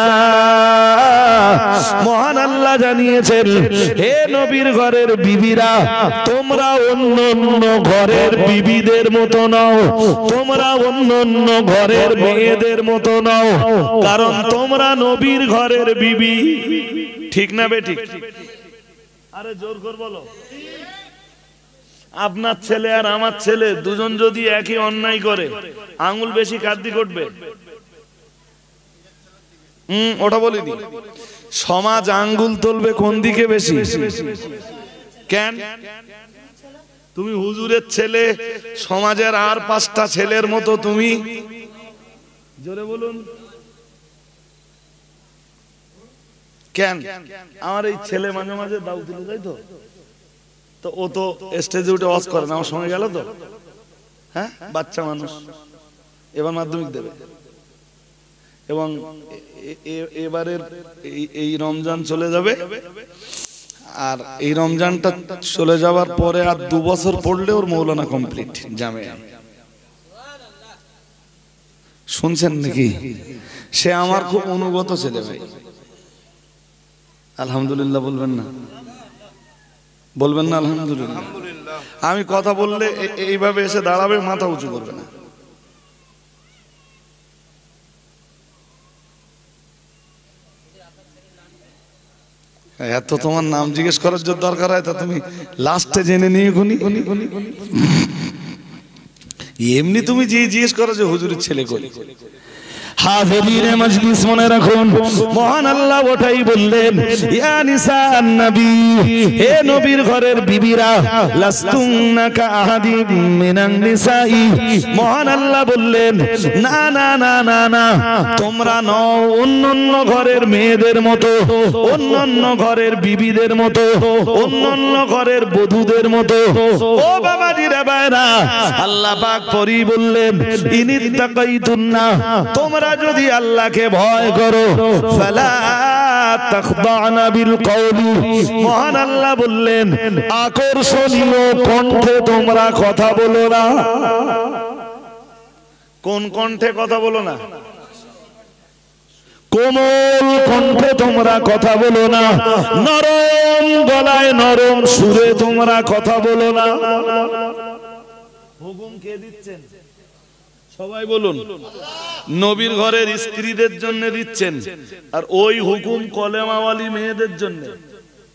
মহান আল্লাহ জানিয়েছেন, হে নবীর ঘরের বিবিরা, তোমরা অন্য অন্য ঘরের বিবিদের মতো নও, তোমরা অন্য অন্য ঘরের মেয়েদের মতো নও, কারণ তোমরা নবীর ঘরের বিবি। ঠিক না বেঠিক? আরে জোর করে বলো। আপনার ছেলে আর আমার ছেলে দুজন যদি একই অন্যায় করে, আঙ্গুল বেশি কার দিকে উঠবে? ওটা বলিনি। সমাজ আঙ্গুল তুলবে কোন দিকে বেশি? কেন? তুমি হুজুরের ছেলে, সমাজের আর 5টা ছেলের মতো তুমি। জোরে বলুন। কেন? আমার এই ছেলে মাঝে মাঝে দাও দিলে যাই তো ও তো স্টেজে উঠে ওয়াজ করে না, আমার সঙ্গে গেল তো। হ্যাঁ, বাচ্চা মানুষ, এবার মাধ্যমিক দেবে, এবং এবারের এই রমজান চলে যাবে, আর এই রমজানটা চলে যাওয়ার পরে আর 2 বছর পড়লে ওর মৌলানা কমপ্লিট জামিয়া। শুনছেন নাকি? সে আমার খুব অনুগত ছেলে ভাই। আলহামদুলিল্লাহ বলবেন না? বলবেন না আলহামদুলিল্লাহ? আমি কথা বললে এইভাবে এসে দাঁড়াবে, মাথা উঁচু করবে না। এত তোমার নাম জিজ্ঞেস করার জন্য দরকার হয় তা তুমি লাস্টে জেনে নিয়ে গুনি এমনি তুমি যে জিজ্ঞেস করো যে হুজুরের ছেলে কই। হাজিরিনে মজলিস মনে রাখুন, মহান আল্লাহ ওটাই বললেন, ইয়া নিসান নবী, হে নবীর ঘরের বিবিরা, লাস্তুন্না কা আহাদিম মিনান নিসাই, মহান আল্লাহ বললেন না না না না না, তোমরা নও অন্যান্য ঘরের মেয়েদের মতো, অন্যান্য ঘরের বিবিদের মতো, অন্যান্য ঘরের বধূদের মতো। ও বাবাজিরা ভাইরা, আল্লাহ পাক পরি বললেন, ইনিত্তাকাইতুন্না, তোমরা যদি আল্লাহকে ভয় করো, ফালা তাখদানা বিল কওলি, মহান আল্লাহ বললেন আকর্ষণীয় কণ্ঠে তোমরা কথা বলো না। কোন কণ্ঠে কথা বলো না? কোমল কণ্ঠে তোমরা কথা বলো না, নরম গলায় নরম সুরে তোমরা কথা বলো না। হুকুম কে দিচ্ছেন? সবাই বলুন। নবীর ঘরের স্ত্রীদের জন্য দিচ্ছেন, আর ওই হুকুম কলেমাওয়ালি মেয়েদের জন্য,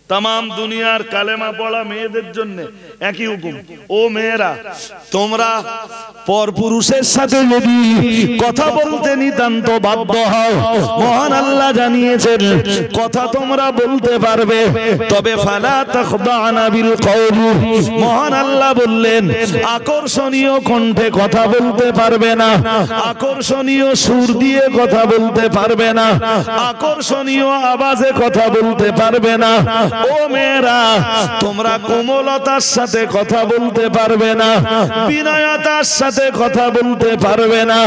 তামাম দুনিয়ার কালেমা পড়া মেয়েদের জন্য একই হুকুম। ও মেয়েরা, তোমরা পরপুরুষের সাথে যদি কথা বলতে নিতান্ত বাধ্য হও, মহান আল্লাহ জানিয়েছেন কথা তোমরা বলতে পারবে, তবে ফালা তাখদানা বিল কওলি, মহান আল্লাহ বললেন আকর্ষণীয় কণ্ঠে কথা বলতে পারবে না, আকর্ষণীয় সুর দিয়ে কথা বলতে পারবে না, আকর্ষণীয় আওয়াজে কথা বলতে পারবে না। ও মেয়েরা, তোমরা কোমলতার সাথে কথা বলতে পারবে না, বিনয়তার সাথে কথা বলতে পারবে না।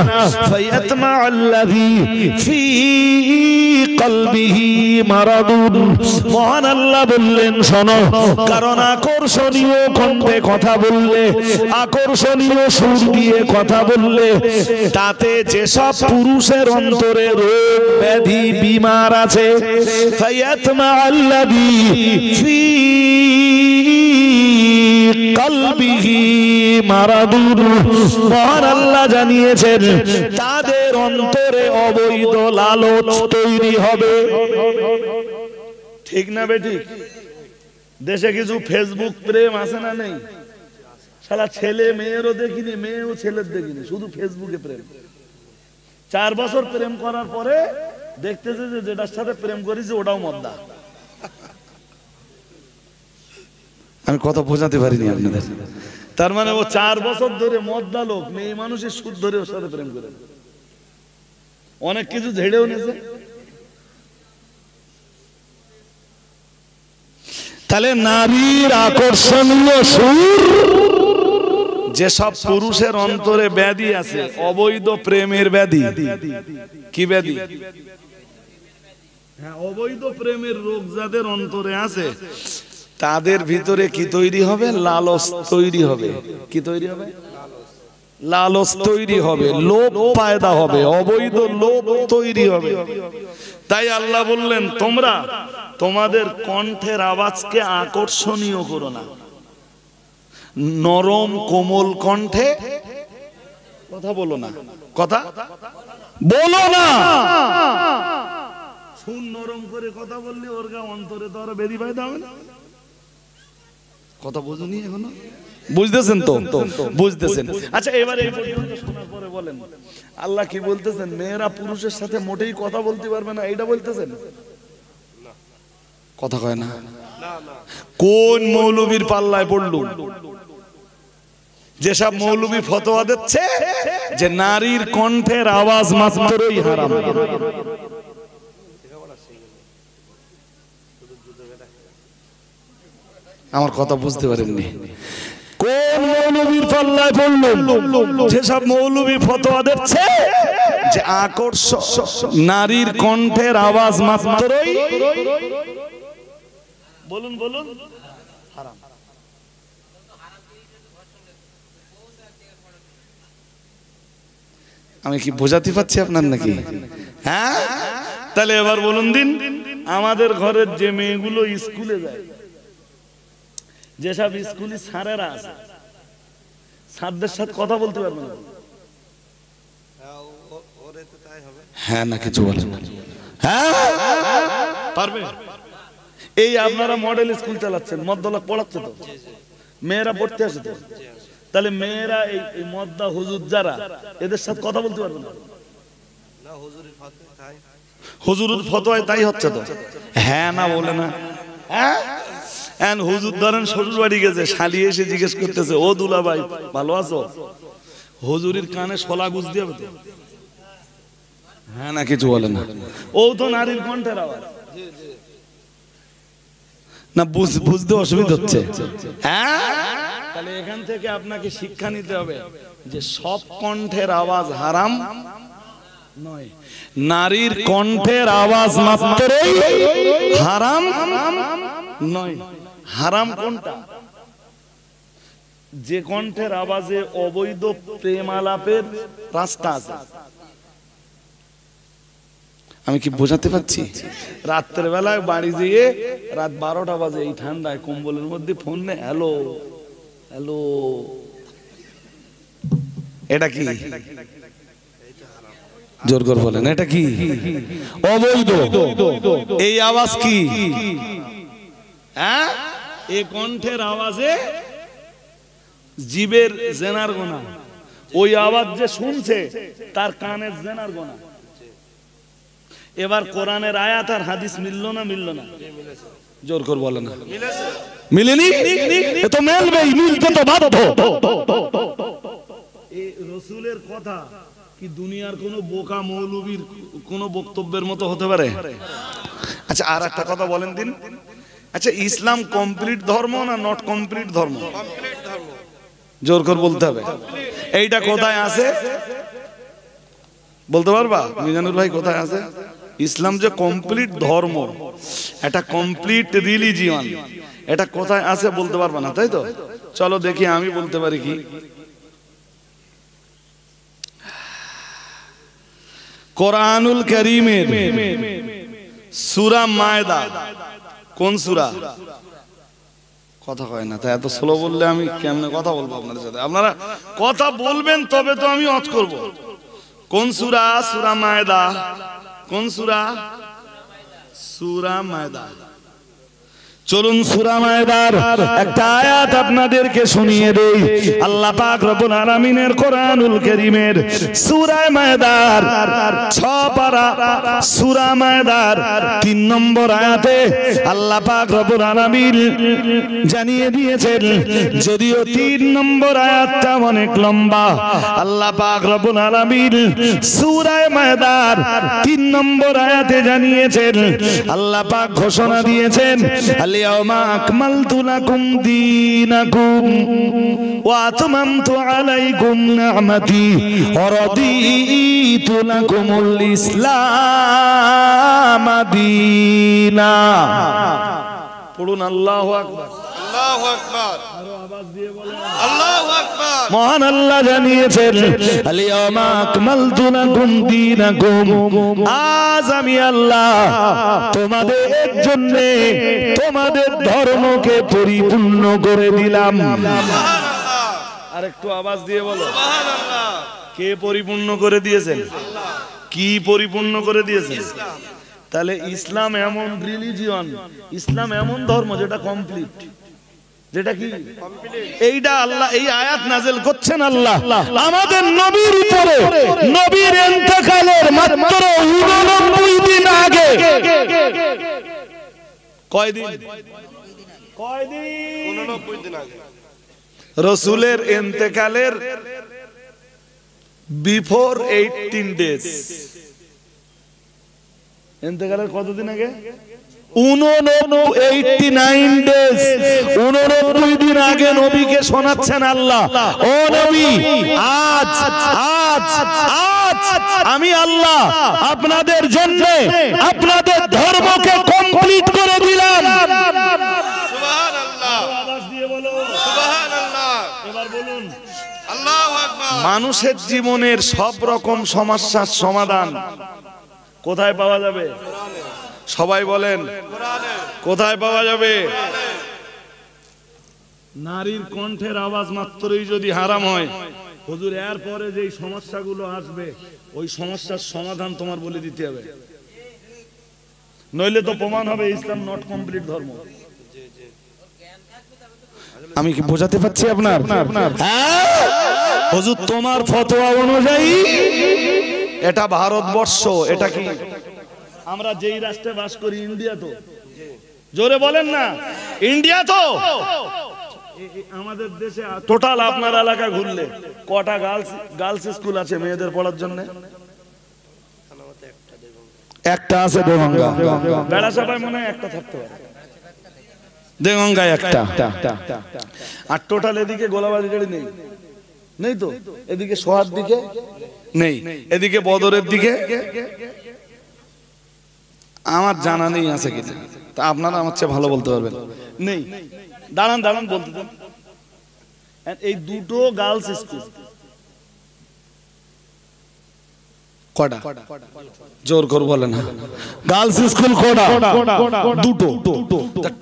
ফায়াতমা আল্লাযী ফী কলবিহি মারাদুন, মহান আল্লাহ বললেন শোনো, কারণ আকর্ষণীয় কণ্ঠে কথা বললে, আকর্ষণীয় সুর দিয়ে কথা বললে, তাতে যেসব পুরুষের অন্তরে রোগ ব্যাধি বিমার আছে, ফায়াতমা আল্লাযী ফী কলবিহি মারাদুন, মহান আল্লাহ জানিয়েছেন তাদের অন্তরে অবৈধ লালচ তৈরি হবে। ঠিক না বেঠিক? দেশে কিছু ফেসবুক প্রেম আছে না নেই? শালা ছেলে মেয়েরও দেখিনি, মেয়েও ছেলের দেখিনি, শুধু ফেসবুকে প্রেম। 4 বছর প্রেম করার পরে দেখতেছে যে যেটার সাথে প্রেম করেছে ওটাও মদ্দা। আমি কথা বোঝাতে পারিনি আপনাদের। তার মানে ও 4 বছর ধরে মদ্দা লোক, মেয়ে মানুষের সুদ ধরে ওর সাথে প্রেম করে, অনেক কিছু ঝেড়েও নিয়েছে। তাহলে নারীর আকর্ষণীয় সুর, যেসব পুরুষের অন্তরে ব্যাধি আছে, অবৈধ প্রেমের ব্যাধি। কি ব্যাধি? হ্যাঁ, অবৈধ প্রেমের রোগ যাদের অন্তরে আছে, তাদের ভিতরে কি তৈরি হবে? লালচ তৈরি হবে। কি তৈরি হবে? লালচ তৈরি হবে, লোভ পয়দা হবে, অবৈধ লোভ তৈরি হবে। তাই আল্লাহ বললেন তোমরা তোমাদের কণ্ঠের আওয়াজকে আকর্ষণীয় করো না, নরম কোমল কণ্ঠে কথা বলো না, কথা বলো না। শুন, নরম করে কথা বললে ওর গা অন্তরে তো আরো বেরি পায় দাও না। কথা বুঝুনি এখনো? বুঝতেছেন তো? বুঝতেছেন। আচ্ছা, এবারে এই পর্যন্ত শোনার পরে বলেন আল্লাহ কি বলতেছেন? মেয়েরা পুরুষের সাথে মোটেই কথা বলতে পারবে না, এইটা বলতেছেন? কথা কয় না। কোন মৌলবীর পাল্লায় পড়লো? যেসব মৌলবী ফতোয়া দিচ্ছে যে নারীর কণ্ঠের আওয়াজ মাত্রই হারাম। আমার কথা বুঝতে পারেননি? কোন মৌলবীর পাল্লায় পড়লো? যেসব মৌলবী ফতোয়া দিচ্ছে যে আকর্ষণ নারীর কণ্ঠের আওয়াজ মাত্রই, বলুন বলুন, হারাম। আমি কি বোঝাতে পারছি আপনার নাকি? হ্যাঁ, তাহলে এবার বলুন দিন, আমাদের ঘরের যে মেয়েগুলো স্কুলে যায়, যেসব স্কুলে স্যারেরা আছে, স্যারদের সাথে কথা বলতে পারবে না। হ্যাঁ না কিছু বলেন? হ্যাঁ পারবে। এই আপনারা মডেল স্কুল চালাচ্ছেন, মদ্দলা পড়াচ্ছে তো, মেয়েরা পড়তে আসে তো, তাহলে মেয়েরা এই মদ্দা হুজুর যারা এদের সাথে কথা বলতে পারবে না? হুজুরের ফতোয়ায় তাই হচ্ছে তো। হ্যাঁ না বলে না, হ্যাঁ। হুজুর ধরেন শ্বশুর বাড়ি গেছে, শালি এসে জিজ্ঞেস করতেছে, ও দুলা ভাই ভালো আছো? হুজুরের কানে শোলা গুজ দিয়ে তো, হ্যাঁ না কিছু বলে না। ও তো নারীর কণ্ঠের আওয়াজ না, বুঝতে অসুবিধা হচ্ছে। হ্যাঁ, তাহলে এখান থেকে আপনাকে শিক্ষা নিতে হবে যে সব কণ্ঠের আওয়াজ হারাম নয়, নারীর কণ্ঠের আওয়াজ মাত্রই হারাম নয়। হারাম কোনটা? যে কণ্ঠের আওয়াজে অবৈধ প্রেম আলাপের রাস্তা আছে। আমি কি বোঝাতে পারছি? রাত্রের বেলায় বাড়ি যেয়ে রাত 12টা বাজে এই ঠান্ডায় কম্বলের মধ্যে ফোন নে, হ্যালো হ্যালো, এটা কি? জোর করে বলেন, এটা কি? অবৈধ। এই আওয়াজ কি? হ্যাঁ, এই কণ্ঠের আওয়াজে জীবের জেনার গোনা। ওই আওয়াজ যে শুনছে তার কানের জেনার গোনা। এবার কোরআনের আয়াত আর হাদিস মিললো না? মিললো না? জোর করে বলে না মিলেনি? এ তো মেলবেই, মিলতে তো বাধ্য। এই রাসূলের কথা কি দুনিয়ার কোন বোকা মৌলবীর কোন বক্তব্যের মতো হতে পারে? আচ্ছা, আর একটা কথা বলেন দিন। আচ্ছা, ইসলাম কমপ্লিট ধর্ম না নট কমপ্লিট ধর্ম? জোর করে বলতে হবে। এইটা কোথায় আছে বলতে পারবা মিজানুর ভাই? কোথায় আছে? ইসলাম যে কমপ্লিট ধর্ম, এটা কমপ্লিট রিলিজিয়ন, এটা কোথায় আছে বলতে পারবা না, তাই তো? চলো দেখি আমি বলতে পারি কি। কোরআনুল কারীমের সূরা মায়দা। কোন সূরা? কথা কয় না, তাই এত স্লো বললে আমি কেমনে কথা বলবো আপনাদের সাথে? আপনারা কথা বলবেন তবে তো আমি অত করব। কোন সূরা? সূরা মায়দা। কোন সূরা? সূরা মায়দা। চলুন সূরা মায়দার একটা আয়াত আপনাদেরকে শুনিয়ে দেই। আল্লাহ পাক রব্বুল আলামিনের কোরআনুল কারীমের সূরা মায়দার 6 পারা সূরা মায়দার 3 নম্বর আয়াতে আল্লাহ পাক রব্বুল আলামিন জানিয়ে দিয়েছেন, যদিও 3 নম্বর আয়াতটা অনেক লম্বা, আল্লাহ পাক রব্বুল আলামিন সূরা মায়দার 3 নম্বর আয়াতে জানিয়েছেন, আল্লাহ পাক ঘোষণা দিয়েছেন, اليوم أكملت لكم دينكم وأتممت عليكم نعمتي ورضيت لكم الإسلام دينا। পড়ুন আল্লাহু আকবার। আল্লাহু আকবার। আরো আওয়াজ দিয়ে বলেন আল্লাহু আকবার। মহান আল্লাহ জানিয়েছেন, আল-ইয়াওমা আকমালতু লাকুম দীনাকুম, আজ আমি আল্লাহ তোমাদের জন্য তোমাদের ধর্মকে পরিপূর্ণ করে দিলাম। সুবহানাল্লাহ। আরেকটু আওয়াজ দিয়ে বলো সুবহানাল্লাহ। কে পরিপূর্ণ করে দিয়েছেন? কি পরিপূর্ণ করে দিয়েছেন? তাহলে ইসলাম এমন রিলিজিয়ন, ইসলাম এমন ধর্ম যেটা কমপ্লিট, যেটা কি এইটা আল্লাহ এই আয়াত নাযিল করছেন আল্লাহ আমাদের নবীর উপরে। নবীর ইন্তেকালের মাত্র 89 দিন আগে। কয়দিন? 89 দিন আগে রাসূলের ইন্তেকালের বিফোর 18 ডেজ। ইন্তেকালের কতদিন আগে? 89 ডেজ। 89 দিন আগে নবীকে শোনাচ্ছেন আল্লাহ, ও নবী, আজ আজ আজ আমি আল্লাহ আপনাদের জন্য আপনাদের ধর্মকে কমপ্লিট করে দিলাম। সুবহানাল্লাহ। আওয়াজ দিয়ে বলো সুবহানাল্লাহ। এবার বলুন আল্লাহু আকবার। মানুষের জীবনের সব রকম সমস্যার সমাধান কোথায় পাওয়া যাবে? সবাই বলেন কোথায় পাওয়া যাবে? নারীর কণ্ঠের আওয়াজ মাত্রই যদি হারাম হয়, হুজুর এর পরে যে সমস্যাগুলো আসবে ওই সমস্যার সমাধান তোমার বলে দিতে হবে। নইলে তো প্রমাণ হবে ইসলাম নট কমপ্লিট ধর্ম। আমি কি বোঝাতে পারছি আপনার? হুজুর তোমার ফতোয়া অনুযায়ী এটা ভারতবর্ষ, এটা কি আমরা যেই রাষ্ট্রে বাস করি ইন্ডিয়া তো? জোরে বলেন না, ইন্ডিয়া তো? আমাদের দেশে টোটাল আপনার এলাকা ঘুরলে কটা গার্লস স্কুল আছে মেয়েদের পড়ার জন্য? একটা আছে দেগঙ্গা, বেড়াসাপায় মনে হয় একটা থাকতে পারে, দেগঙ্গায় একটা। আর টোটাল এদিকে গোলাবাড়ি নেই, নেই তো? এদিকে সোহার দিকে নেই, এদিকে বদরের দিকে আমার জানা নেই আছে কিনা, তা আপনারা আমার চেয়ে ভালো বলতে পারবেন। নেই। দাঁড়ান দাঁড়ান বলতে দেন। এই দুটো গার্লস স্কুল কটা? জোর করে বলেন। গার্লস স্কুল কটা? দুটো।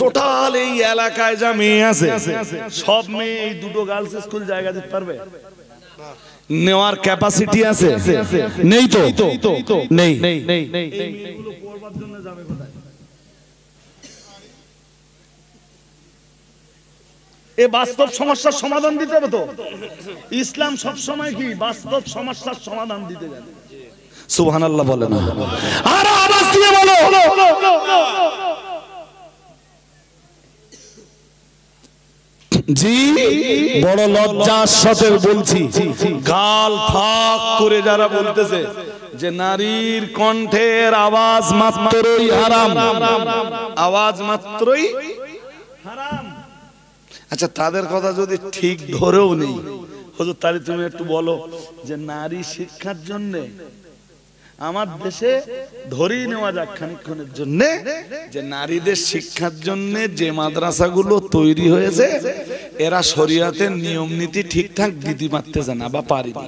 টোটাল এই এলাকায় যা মেয়ে আছে সব মেয়ে এই দুটো গার্লস স্কুল জায়গা দিতে পারবে? নেওয়ার ক্যাপাসিটি আছে? নেই তো, নেই। এ বাস্তব সমস্যার সমাধান দিতে হবে তো। ইসলাম সব সময় কি বাস্তব সমস্যার সমাধান দিতে জানে। সুবহানাল্লাহ বলেন। আর আওয়াজ দিয়ে বলো। জি, বড় লজ্জার সাথে বলছি, গাল ফাঁক করে যারা বলতেছে যে নারীর কণ্ঠের আওয়াজ মাত্রই হারাম, আওয়াজ মাত্রই হারাম। আচ্ছা, তাদের কথা যদি ঠিক ধরেও নেই, হুজুর তাহলে তুমি একটু বলো যে নারী শিক্ষার জন্য আমার দেশে ধরেই নেওয়া যাক খানিকক্ষণের জন্য যে নারীদের শিক্ষার জন্য যে মাদ্রাসাগুলো তৈরি হয়েছে এরা শরীয়তের নিয়ম নীতি ঠিকঠাক দিতে পারতেছে না বা পারেনি।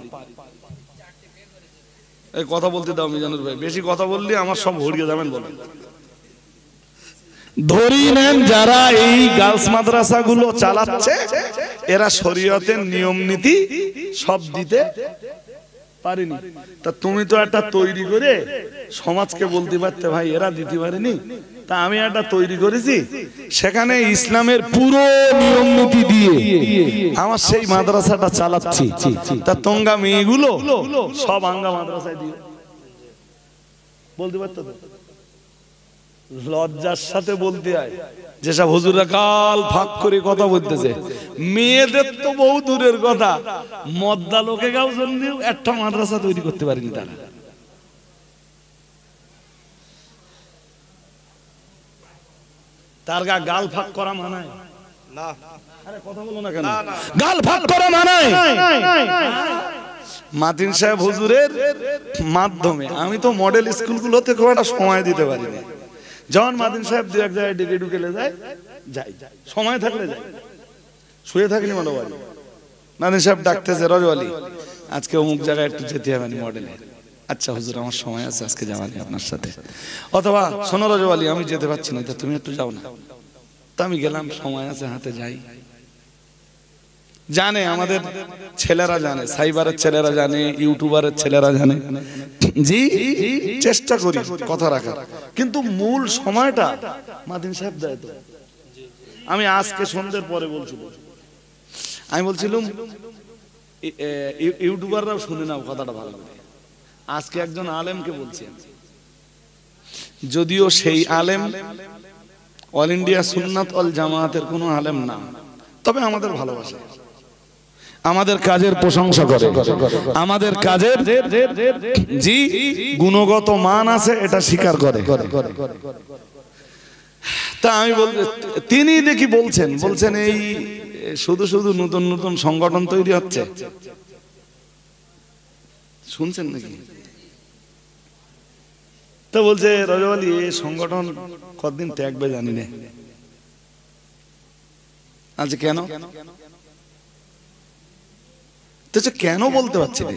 এই কথা বলতে দাও মিজানুর ভাই, বেশি কথা বললে আমার সব হরিয়ে যাবেন। বলেন, ধরি নেন যারা এই গার্লস মাদ্রাসাগুলো চালাচ্ছে এরা শরীয়তের নিয়ম নীতি সব দিতে পারেনি। তা তুমি তো একটা তৈরি করে সমাজকে বলতে পারতে ভাই এরা দিতে পারেনি, তা আমি একটা তৈরি করেছি সেখানে ইসলামের পুরো নিয়ম নীতি দিয়ে আমার সেই মাদ্রাসাটা চালাচ্ছি। তা তোমরা মেয়েগুলো সব আঙ্গা মাদ্রাসায় দিয়ে বলতে পারতো তো? লজ্জার সাথে বলতে হয় যেসব হুজুরা গাল ফাঁক করে কথা বলতেছে, মেয়েদের তো বহু দূরের কথা, মদ্দা লোকে গাও জন্য একটা মাদ্রাসা তৈরি করতে পারেনি তারা। তার গাল ফাঁক করা মানায় না? আরে কথা বলো না কেন? গাল ফাঁক করা মানায়? মাতিন সাহেব হুজুরের মাধ্যমে আমি তো মডেল স্কুলগুলোতে খুব একটা সময় দিতে পারি না। যখন মাদিন সাহেব দু এক জায়গায় ডেকে ঢুকেলে যাই, সময় থাকলে যাই, শুয়ে থাকিনি মনে হয়। মাদিন সাহেব ডাকতেছে, রজওয়ালি আজকে অমুক জায়গায় একটু যেতে হবে মডেলে। আচ্ছা হুজুর আমার সময় আছে, আজকে যাওয়ানি আপনার সাথে। অথবা শোনো রজওয়ালি আমি যেতে পারছি না, তুমি একটু যাও না। তা আমি গেলাম, সময় আছে হাতে, যাই। জানে আমাদের ছেলেরা জানে, সাইবারের ছেলেরা জানে, ইউটিউবারের ছেলেরা জানে। জি, চেষ্টা করি কথা রাখার, কিন্তু মূল সময়টা মাদিন সাহেব দেয় তো। আমি আজকে সন্ধ্যের পরে বলছিলাম, আমি বলছিলাম ইউটিউবাররাও শুনে নাও কথাটা ভালো করে। আজকে একজন আলেমকে বলছেন, যদিও সেই আলেম অল ইন্ডিয়া সুন্নাত ওয়াল জামায়াতের কোনো আলেম না, তবে আমাদের ভালোবাসে, আমাদের কাজের প্রশংসা করে, আমাদের কাজের জি গুণগত মান আছে এটা স্বীকার করে। তা আমি তিনি দেখি বলছেন এই শুধু শুধু নতুন নতুন সংগঠন তৈরি হচ্ছে, শুনছেন নাকি? তো বলছে রজওয়ালি এই সংগঠন কতদিন ত্যাগবে জানি না। আচ্ছা কেন? কেন বলতে পারছি না?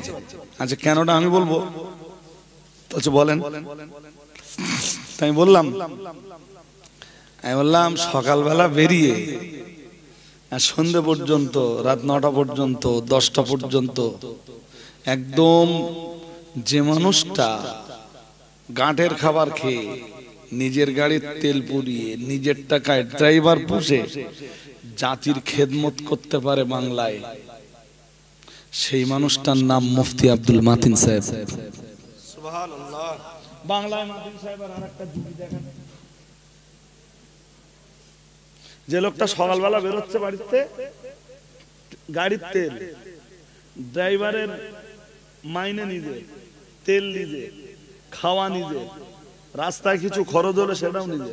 আচ্ছা কেনটা আমি বলবো, আচ্ছা বলেন। আমি বললাম সকালবেলা বেরিয়ে সন্ধ্যে পর্যন্ত, রাত 9টা পর্যন্ত, 10টা পর্যন্ত একদম যে মানুষটা গাঁটের খাবার খেয়ে নিজের গাড়ির তেল পুড়িয়ে নিজের টাকায় ড্রাইভার পুষে জাতির খেদমত করতে পারে বাংলায়, সেই মানুষটার নাম মুফতি আব্দুল মাতিন সাহেব। সুবহানাল্লাহ। বাংলায় মাতিন সাহেবের আরেকটা জুটি দেখেন, যে লোকটা সকালবেলা বেরোচ্ছে বাড়িতে, গাড়ির তেল, ড্রাইভারের মাইনে নিজে, তেল নিজে, খাওয়া নিজে, রাস্তায় কিছু খরচ হলে সেটাও নিজে।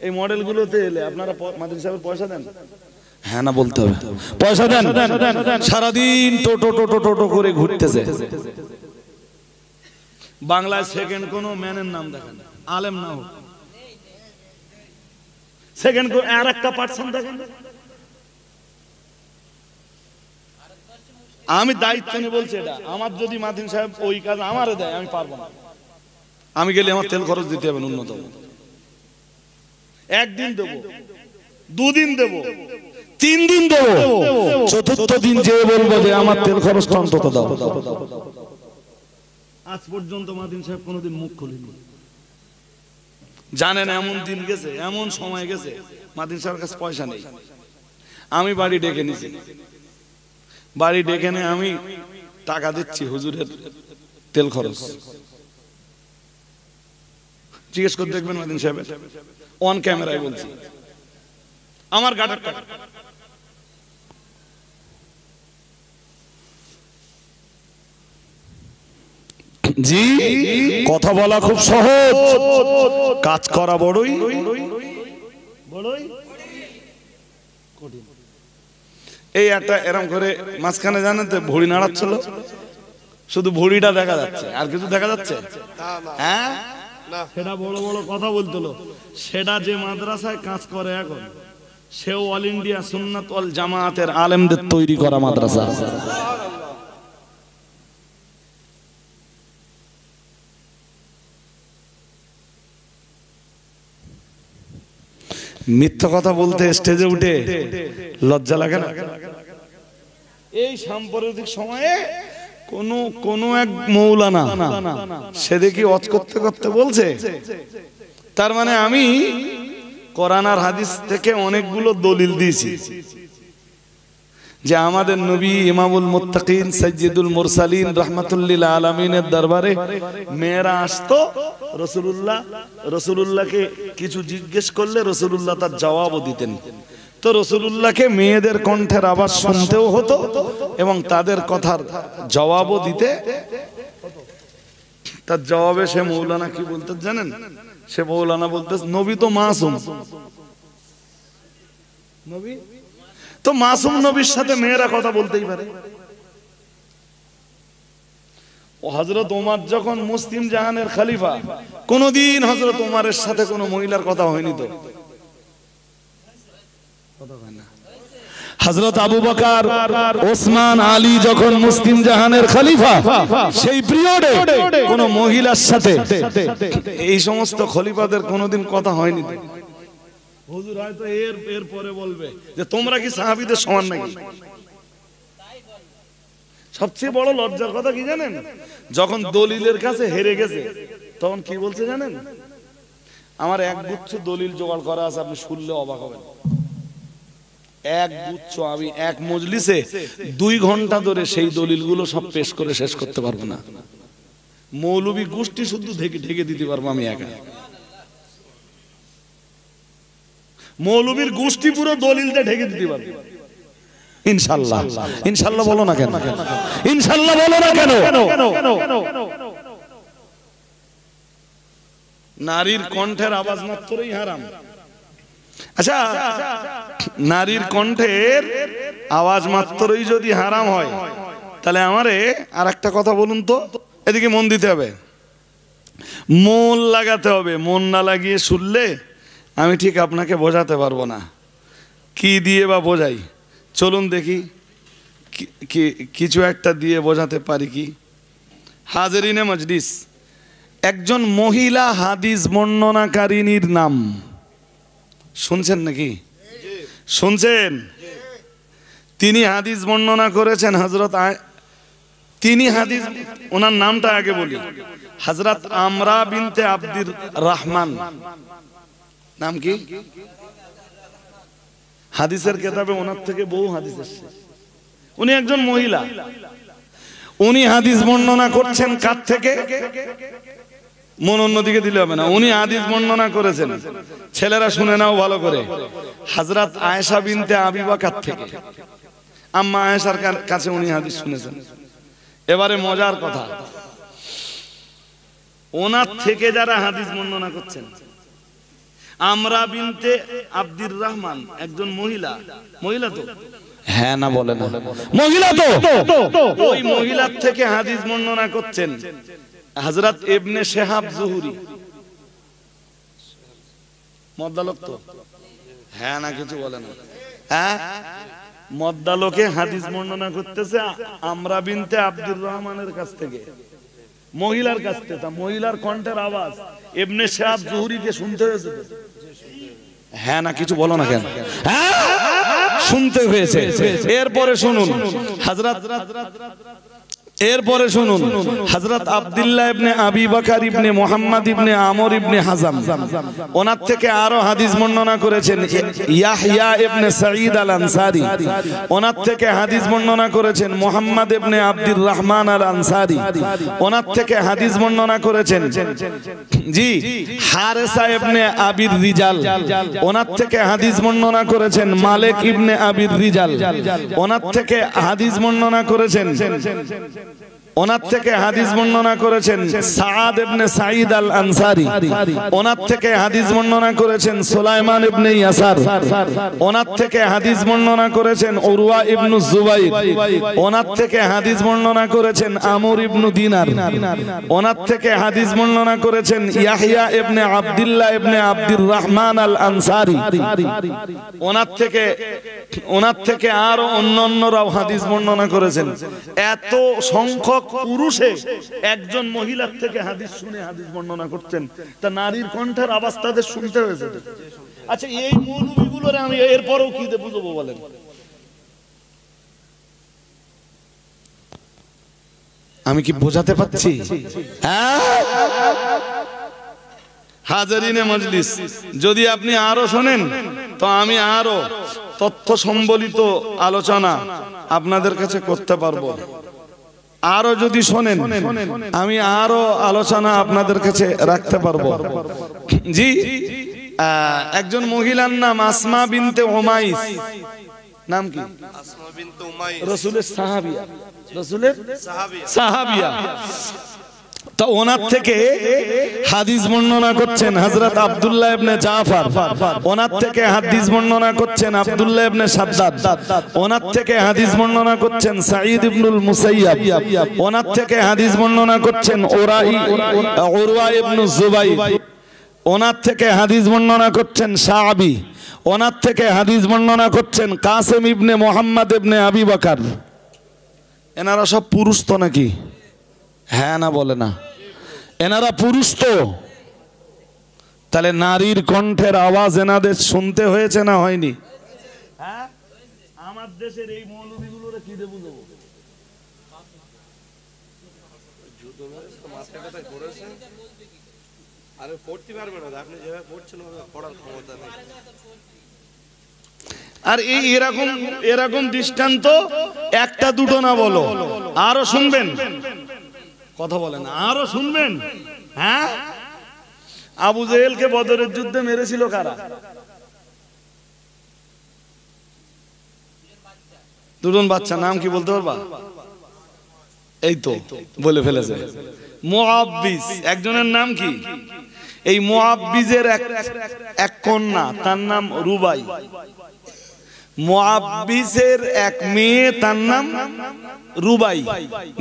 এই মডেলগুলোতে এলে আপনারা মাতিন সাহেবের পয়সা দেন? হ্যাঁ না বলতে হবে, পয়সা দেন। সারাদিন টোটো টোটো টোটো করে ঘুরতেছে। বাংলায় সেকেন্ড কোন ম্যানের নাম দেখেন, আলেম না হোক, সেকেন্ড আর একটা পার্সন দেখেন। আমি দায়িত্ব নিয়ে বলছি, এটা আমার যদি মাতিন সাহেব ওই কাজ আমারে দেয় আমি পারবো না। আমি গেলে আমার তেল খরচ দিতে হবে ন্যূনতম। একদিন দেব, দুদিন দেব, 3 দিন দেবো, চতুর্থ দিন যে বলবো যে আমার তেল খরচটা অন্তত দাও। আজ পর্যন্ত মাতিন সাহেব কোনোদিন মুখ খুলেনি। জানেন এমন দিন গেছে, এমন সময় গেছে মাতিন সাহেবের কাছে পয়সা নেই। আমি বাড়ি ডেকে নিছি, বাড়ি ডেকে নিয়ে আমি টাকা দিচ্ছি হুজুরের তেল খরচ। জিজ্ঞেস করে দেখবেন মাতিন সাহেব, অন ক্যামেরায় বলছি, আমার গাটার টাকা। জি, কথা বলা খুব সহজ, কাজ করা বড়ই কঠিন। এই একটা এরম করে মাঝখানে জানেন তো ভুড়ি নাড়াচ্ছিল, শুধু ভুড়িটা দেখা যাচ্ছে, আর কিছু দেখা যাচ্ছে? হ্যাঁ, সেটা বড় বড় কথা বলতো। সেটা যে মাদ্রাসায় কাজ করে এখন, সেও অল ইন্ডিয়া সুন্নাত ওয়াল জামায়াতের আলেমদের তৈরি করা মাদ্রাসা। মিথ্যা কথা বলতে স্টেজে উঠে লজ্জা লাগে না? এই সাম্প্রতিক সময়ে কোন এক মৌলানা সে দেখি ওয়াজ করতে করতে বলছে, তার মানে আমি কোরআন আর হাদিস থেকে অনেকগুলো দলিল দিয়েছি যে আমাদের নবী ইমামুল মুত্তাকিন সাইয়্যিদুল মুরসালিন রাহমাতুল্লিল আলামিনের দরবারে মেয়েরা আসতো, রাসূলুল্লাহকে কিছু জিজ্ঞেস করলে রাসূলুল্লাহ তার জবাবও দিতেন। তো রাসূলুল্লাহকে মেয়েদের কণ্ঠের আওয়াজ শুনতেও হতো এবং তাদের কথার জবাবও দিতে। তার জবাবে সে মৌলানা কি বলতে জানেন? সে মৌলানা বলতে, নবী তো মাসুম, নবী তো মাসুম নবীর সাথে মেয়েরা কথা বলতেই পারে। ও হযরত ওমর যখন মুসলিম জাহানের খলিফা, কোনদিন হযরত ওমরের সাথে কোনো মহিলার কথা হয়নি। তো হযরত আবু বকর, ওসমান, আলী যখন মুসলিম জাহানের খলিফা, সেই পিরিয়ডে কোন মহিলার সাথে এই সমস্ত খলিফাদের কোনদিন কথা হয়নি। হুজুর হয়তো এর পরে বলবে যে তোমরা কি সাহাবীদের সমান নাকি? সবচেয়ে বড় লজ্জার কথা কি জানেন? যখন দলিলের কাছে হেরে গেছে তখন কি বলছে জানেন? আমার এক গুচ্ছ দলিল জোগাড় করা আছে, আপনি শুনলে অবাক হবেন। এক গুচ্ছ, আমি এক মজলিসে 2 ঘন্টা ধরে সেই দলিলগুলো সব পেশ করে শেষ করতে পারবো না। মৌলবী গোষ্ঠী শুধু ঢেকে দিতে পারবো আমি একা। মৌলবীর গোষ্ঠী পুরো দলিল দিয়ে ঢেকে দিতে পারবে ইনশাআল্লাহ। ইনশাআল্লাহ বলো না কেন? ইনশাআল্লাহ বলো না কেন? নারীর কণ্ঠের আওয়াজ মাত্রই হারাম। আচ্ছা, নারীর কণ্ঠের আওয়াজ মাত্রই যদি হারাম হয়, তাহলে আমারে আর একটা কথা বলুন তো, এদিকে মন দিতে হবে, মন লাগাতে হবে। মন না লাগিয়ে শুনলে আমি ঠিক আপনাকে বোঝাতে পারবো না। কি দিয়ে বা বোঝাই? চলুন দেখি কিছু একটা দিয়ে বোঝাতে পারি কি। হাজরিনে মজলিস, একজন মহিলা হাদিস বর্ণনাকারিনীর নাম শুনছেন নাকি? শুনছেন? তিনি হাদিস বর্ণনা করেছেন তিনি হাদিস, ওনার নামটা আগে বলি, হযরত আমরা বিনতে আব্দুর রহমান নাম কি? হাদিসের কিতাবে ওনার থেকে বহু হাদিস এসেছে। উনি একজন মহিলা, উনি হাদিস বর্ণনা করছেন কার থেকে? মন অন্যদিকে দিলে হবে না। উনি হাদিস বর্ণনা করেছেন, ছেলেরা শুনে নাও ভালো করে, হযরত আয়েশা বিনতে আবি বকর থেকে। আম্মা আয়েশার কাছে উনি হাদিস শুনেছেন। এবারে মজার কথা, ওনার থেকে যারা হাদিস বর্ণনা করছেন, আমরা বিনতে আব্দুর রহমান একজন মহিলা, মহিলা তো? হ্যাঁ না বলে না, মহিলা তো। ওই মহিলার থেকে হাদিস বর্ণনা করছেন হযরত ইবনে শিহাব জুহরি, মদ্দালক তো? হ্যাঁ না কিছু বলে না। হ্যাঁ, মদ্দালকে হাদিস বর্ণনা করতেছে আমরা বিনতে আব্দুর রহমানের কাছ থেকে, মহিলার কাছ থেকে। তা মহিলার কণ্ঠের আওয়াজ ইবনে শিহাব জুহরিকে শুনতে হয়েছে। হ্যাঁ না কিছু বলো না কেন? হ্যাঁ শুনতে হয়েছে। এরপরে শুনুন হযরত আব্দুল্লাহ ইবনে আবি বকর ইবনে মুহাম্মদ ইবনে আমর ইবনে হাজাম, ওনার থেকে আরো হাদিস বর্ণনা করেছেন ইয়াহইয়া ইবনে সাঈদ আল আনসারী, ওনার থেকে হাদিস বর্ণনা করেছেন মুহাম্মদ ইবনে আব্দুর রহমান আল আনসারী, ওনার থেকে হাদিস বর্ণনা করেছেন জি হারেসা ইবনে আবির রিজাল, ওনার থেকে হাদিস বর্ণনা করেছেন মালিক ইবনে আবির রিজাল, ওনার থেকে হাদিস বর্ণনা করেছেন সাআদ ইবনে সাঈদ আল আনসারী, ওনার থেকে হাদিস বর্ণনা করেছেন সুলাইমান ইবনে ইয়াসার, ওনার থেকে হাদিস বর্ণনা করেছেন উরওয়া ইবনে জুবাইর, ওনার থেকে হাদিস বর্ণনা করেছেন আমর ইবনে দিনার, ওনার থেকে হাদিস বর্ণনা করেছেন ইয়াহইয়া ইবনে আব্দুল্লাহ ইবনে আব্দুর রহমান আল আনসারী, ওনার থেকে আরো অন্যান্যরাও হাদিস বর্ণনা করেছেন। এত সংখ্যক পুরুষে একজন মহিলার থেকে হাদিস শুনে হাদিস বর্ণনা করছেন, তা নারীর কণ্ঠের আওয়াজ তাদের শুনতে হয়েছে। আচ্ছা এই মৌলবীগুলোর আমি এরপরও কি বুঝবো বলেন? আমি কি বোঝাতে পারছি? হাজারিনে মজলিস, যদি আপনি আরো শোনেন তো আমি আরো তথ্য সম্বলিত আলোচনা আপনাদের কাছে করতে পারবো। আরো যদি শোনেন আমি আরো আলোচনা আপনাদের কাছে রাখতে পারবো। জি, একজন মহিলার নাম আসমা বিনতে উমাইস। নাম কি? আসমা বিনতে উমাইস, রাসূলের সাহাবিয়া, রাসূলের সাহাবিয়া। তো ওনার থেকে হাদিস বর্ণনা করছেন হযরত আব্দুল্লাহ ইবনে জাফর, ওনার থেকে হাদিস বর্ণনা করছেন আব্দুল্লাহ ইবনে শাদ্দাদ, ওনার থেকে হাদিস বর্ণনা করছেন সাঈদ ইবনুল মুসাইয়াব, ওনার থেকে হাদিস বর্ণনা করছেন উরওয়া ইবনে জুবাইর, ওনার থেকে হাদিস বর্ণনা করছেন শাআবী, ওনার থেকে হাদিস বর্ণনা করছেন কাসিম ইবনে মুহাম্মদ ইবনে আবি বকর। এনারা সব পুরুষ তো নাকি? হ্যাঁ না বলে না, এনারা পুরুষ তো। তাহলে নারীর কণ্ঠের আওয়াজ এনাদের শুনতে হয়েছে না হয়নি? হ্যাঁ, আমার দেশের এই মৌলবীগুলোরে কি দেব দেব? আরে পড়তে পারবে না, আপনি যেভাবে পড়ছেন পড়ার ক্ষমতা নেই। আর এই এরকম দৃষ্টান্ত একটা দুটো না বলো, আরো শুনবেন। কথা বলেন, আরো শুনবেন। হ্যাঁ, আবু জেহেলকে বদরের যুদ্ধে মেরেছিল কারা? দুজন বাচ্চা, নাম কি বলতে পারবা? এই তো বলে ফেলেছে, মুআব্বিস। একজনের নাম কি? এই মুআব্বিজের এক কন্যা, তার নাম রুবাই। মুআব্বিসের এক মেয়ে, তার নাম রুবাই।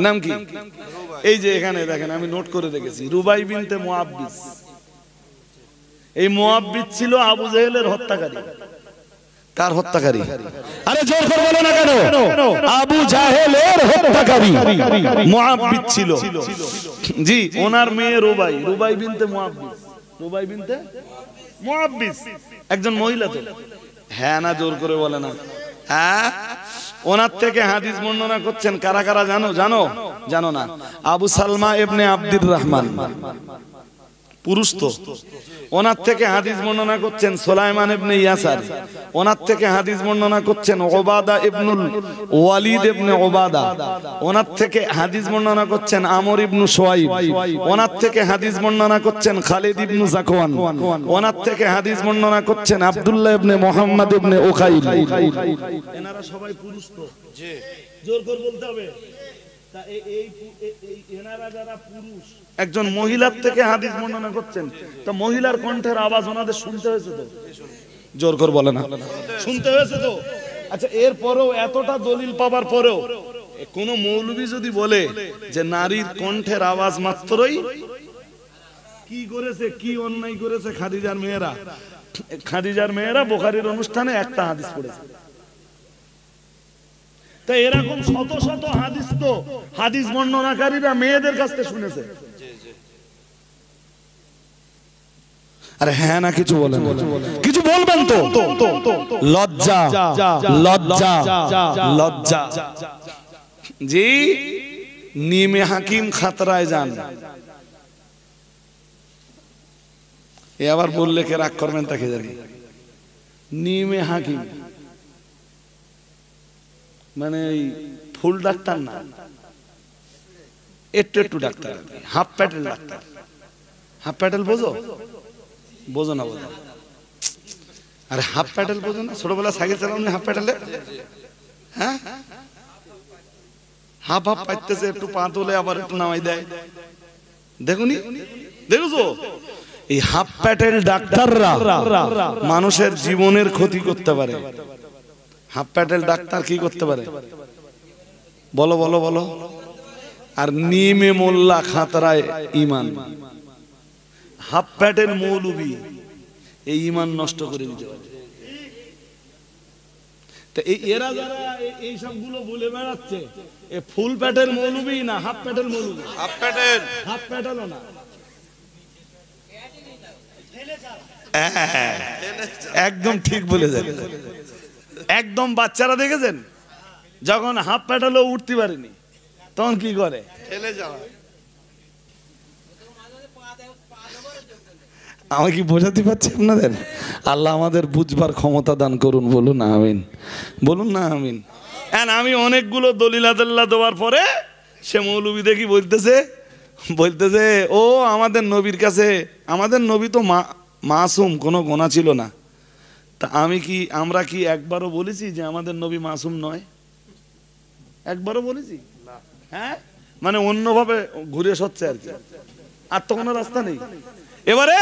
নাম কি? এই যে এখানে দেখেন, আমি নোট করে রেখেছি, রুবাই বিনতে মুআব্বিস। এই মুআব্বিস ছিল আবু জেহেলের হত্যাকারী। কার হত্যাকারী? আরে জোর করে বলো না কেন? আবু জাহেলের হত্যাকারী মুআব্বিস ছিল। জি, ওনার মেয়ে রুবাই, রুবাই বিনতে মুআব্বিস, রুবাই বিনতে মুআব্বিস একজন মহিলা তো। হ্যাঁ না জোর করে বলে না? হ্যাঁ, ওনার থেকে হাদিস বর্ণনা করছেন কারা কারা জানো? জানো না? আবু সালমা ইবনে আব্দুর রহমান, পুরুষ তো। ওনার থেকে হাদিস বর্ণনা করছেন সুলাইমান ইবনে ইয়াসার, ওনার থেকে হাদিস বর্ণনা করছেন ওবাদা ইবনুল ওয়ালিদ ইবনে ওবাদা, ওনার থেকে হাদিস বর্ণনা করছেন আমর ইবনু শুআইব, ওনার থেকে হাদিস বর্ণনা করছেন খালিদ ইবনু যাকওয়ান, ওনার থেকে হাদিস বর্ণনা করছেন আব্দুল্লাহ ইবনে মুহাম্মদ ইবনে উকাইল। এনারা সবাই পুরুষ তো, জি জোর করে বলতে হবে। তা এই এনারা যারা পুরুষ, একজন মহিলার থেকে হাদিস বর্ণনা করছেন, তো মহিলার কণ্ঠের আওয়াজ ওনাদের শুনতে হয়েছে তো, জোর করে বলে না, শুনতে হয়েছে তো। আচ্ছা, এরপরেও এতটা দলিল পাবার পরেও কোন মৌলবী যদি বলে যে নারীর কণ্ঠের আওয়াজ মাত্রই, কি করেছে, কি অন্যায় করেছে খাদিজার মেয়েরা? খাদিজার মেয়েরা বুখারীর অনুষ্ঠানে একটা হাদিস পড়েছে। তা এরকম শত শত হাদিস তো হাদিস বর্ণনাকারীরা মেয়েদের কাছ থেকে শুনেছে। আরে হ্যাঁ না কিছু বলেন, কিছু বলবেন তো। লজ্জা লজ্জা লজ্জা। জি, নিমে হাকিম খাতরায় যান। এ আবার বললে কে রাগ করবেন তাকে জানি। নিমে হাকিম মানে ফুল ডাক্তার না, একটু একটু doctor, half Patel doctor. Half Patel বোঝো? বোঝো না? বোঝো? আরে হাফ প্যাটেল বোঝো না? ছোটবেলা সাইকেল চালানো হাফ প্যাটেলে, হ্যাঁ হাফ হাফ পাইতেছে, একটু পা তোলে আবার একটু নামাই দেয়, দেখুনি? দেখেছো? এই হাফ প্যাটেল ডাক্তাররা মানুষের জীবনের ক্ষতি করতে পারে। হাফ প্যাটেল ডাক্তার কি করতে পারে বলো বলো বলো? আর নিমে মোল্লা খাতরায় ইমান। হাফ প্যাটেল মৌলবী এই ইমান নষ্ট করে দিতে পারে। তা এরা যারা এই সবগুলো বলে বেড়াচ্ছে, এ ফুল প্যাটেল মৌলবী না হাফ প্যাটেল মৌলবী? হাফ প্যাটেল। হাফ প্যাটেলও না, একদম ঠিক বলে যাবে। একদম বাচ্চারা দেখেছেন যখন হাফ প্যাটেলও উঠতে পারেনি তখন কি করে? ঠেলে যাওয়া। আমি কি বোঝাতে পারছি আপনাদের? আল্লাহ আমাদের বুঝবার ক্ষমতা দান করুন, বলুন আমিন, বলুন না আমিন। আমি অনেকগুলো দলিলাদাল্লা দেওয়ার পরে সে মৌলবী দেখি বলতেছে ও আমাদের নবীর কাছে, আমাদের নবী তো মাসুম, কোনো গোনা ছিল না। তা আমরা কি একবারও বলেছি যে আমাদের নবী মাসুম নয়? একবারও বলেছি? হ্যাঁ, মানে অন্যভাবে ঘুরে সচ্ছে আর কি, আর তো কোনো রাস্তা নেই। এবারে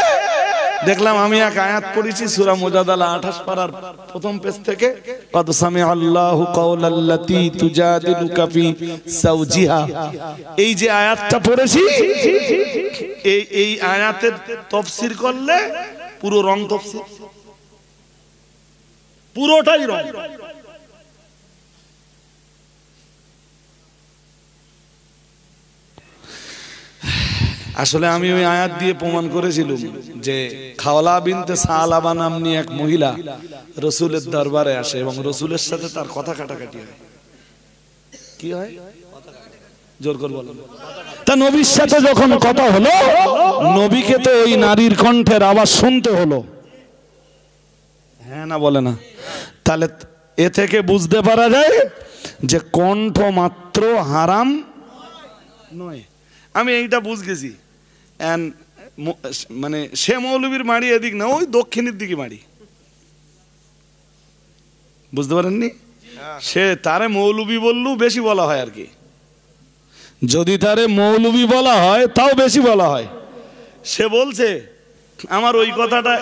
দেখলাম আমি এক আয়াত পড়েছি সূরা মুজাদালা 28 পারার প্রথম পেজ থেকে, কদ সামিআ আল্লাহু কাওলাল্লাতী তুজাদিলুকা ফি যাওজিহা। এই যে আয়াতটা পড়েছি, এই আয়াতের তাফসীর করলে পুরো রং তাফসীর, পুরোটাই রং। আসলে আমি ওই আয়াত দিয়ে প্রমাণ করেছিলাম যে খাওলা বিনতে সালাবা নামনি এক মহিলা রাসূলের দরবারে আসে এবং রাসূলের সাথে তার কথা কাটাকাটি হয়। কি হয়? জোর করে বলেন। তা নবীর সাথে যখন কথা হলো, নবীকে তো ওই নারীর কণ্ঠের আওয়াজ শুনতে হলো, হ্যাঁ না বলে না? তাহলে এ থেকে বুঝতে পারা যায় যে কণ্ঠ মাত্র হারাম নয়। আমি এইটা বুঝ গেছি। মানে সে মৌলবীর মাড়ি এদিক না, ওই দক্ষিণের দিকে মাড়ি, বুঝতে পারেননি? সে তারে মৌলবী বললেও বেশি বলা হয় আর কি। যদি তারে মৌলবী বলা হয় তাও বেশি বলা হয়। সে বলছে আমার ওই কথাটা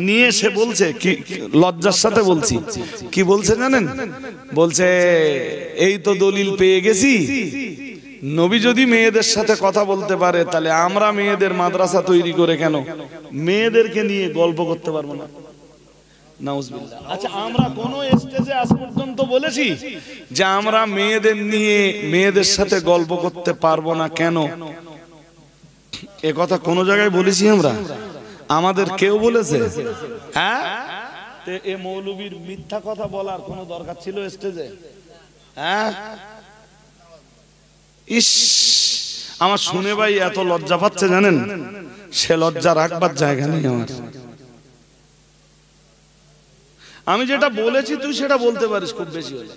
নিয়ে, সে বলছে কি, লজ্জার সাথে বলছি, কি বলছে জানেন? বলছে এই তো দলিল পেয়ে গেছি, নবী যদি মেয়েদের সাথে কথা বলতে পারে তাহলে আমরা মেয়েদের মাদ্রাসা তৈরি করে কেন মেয়েদেরকে নিয়ে গল্প করতে পারবো না? নাউজুবিল্লাহ। আচ্ছা, আমরা কোন স্টেজে আজ পর্যন্ত বলেছি যে আমরা মেয়েদের নিয়ে মেয়েদের সাথে গল্প করতে পারবো না কেন? এ কথা কোন জায়গায় বলেছি আমরা? আমাদের কেউ বলেছে? হ্যাঁ, এ মৌলবীর মিথ্যা কথা বলার কোনো দরকার ছিল স্টেজে? হ্যাঁ, ইস, আমার শুনে ভাই এত লজ্জা পাচ্ছে জানেন, সে লজ্জা রাখবার জায়গা নেই আমার। আমি যেটা বলেছি তুই সেটা বলতে পারিস, খুব বেশি হলে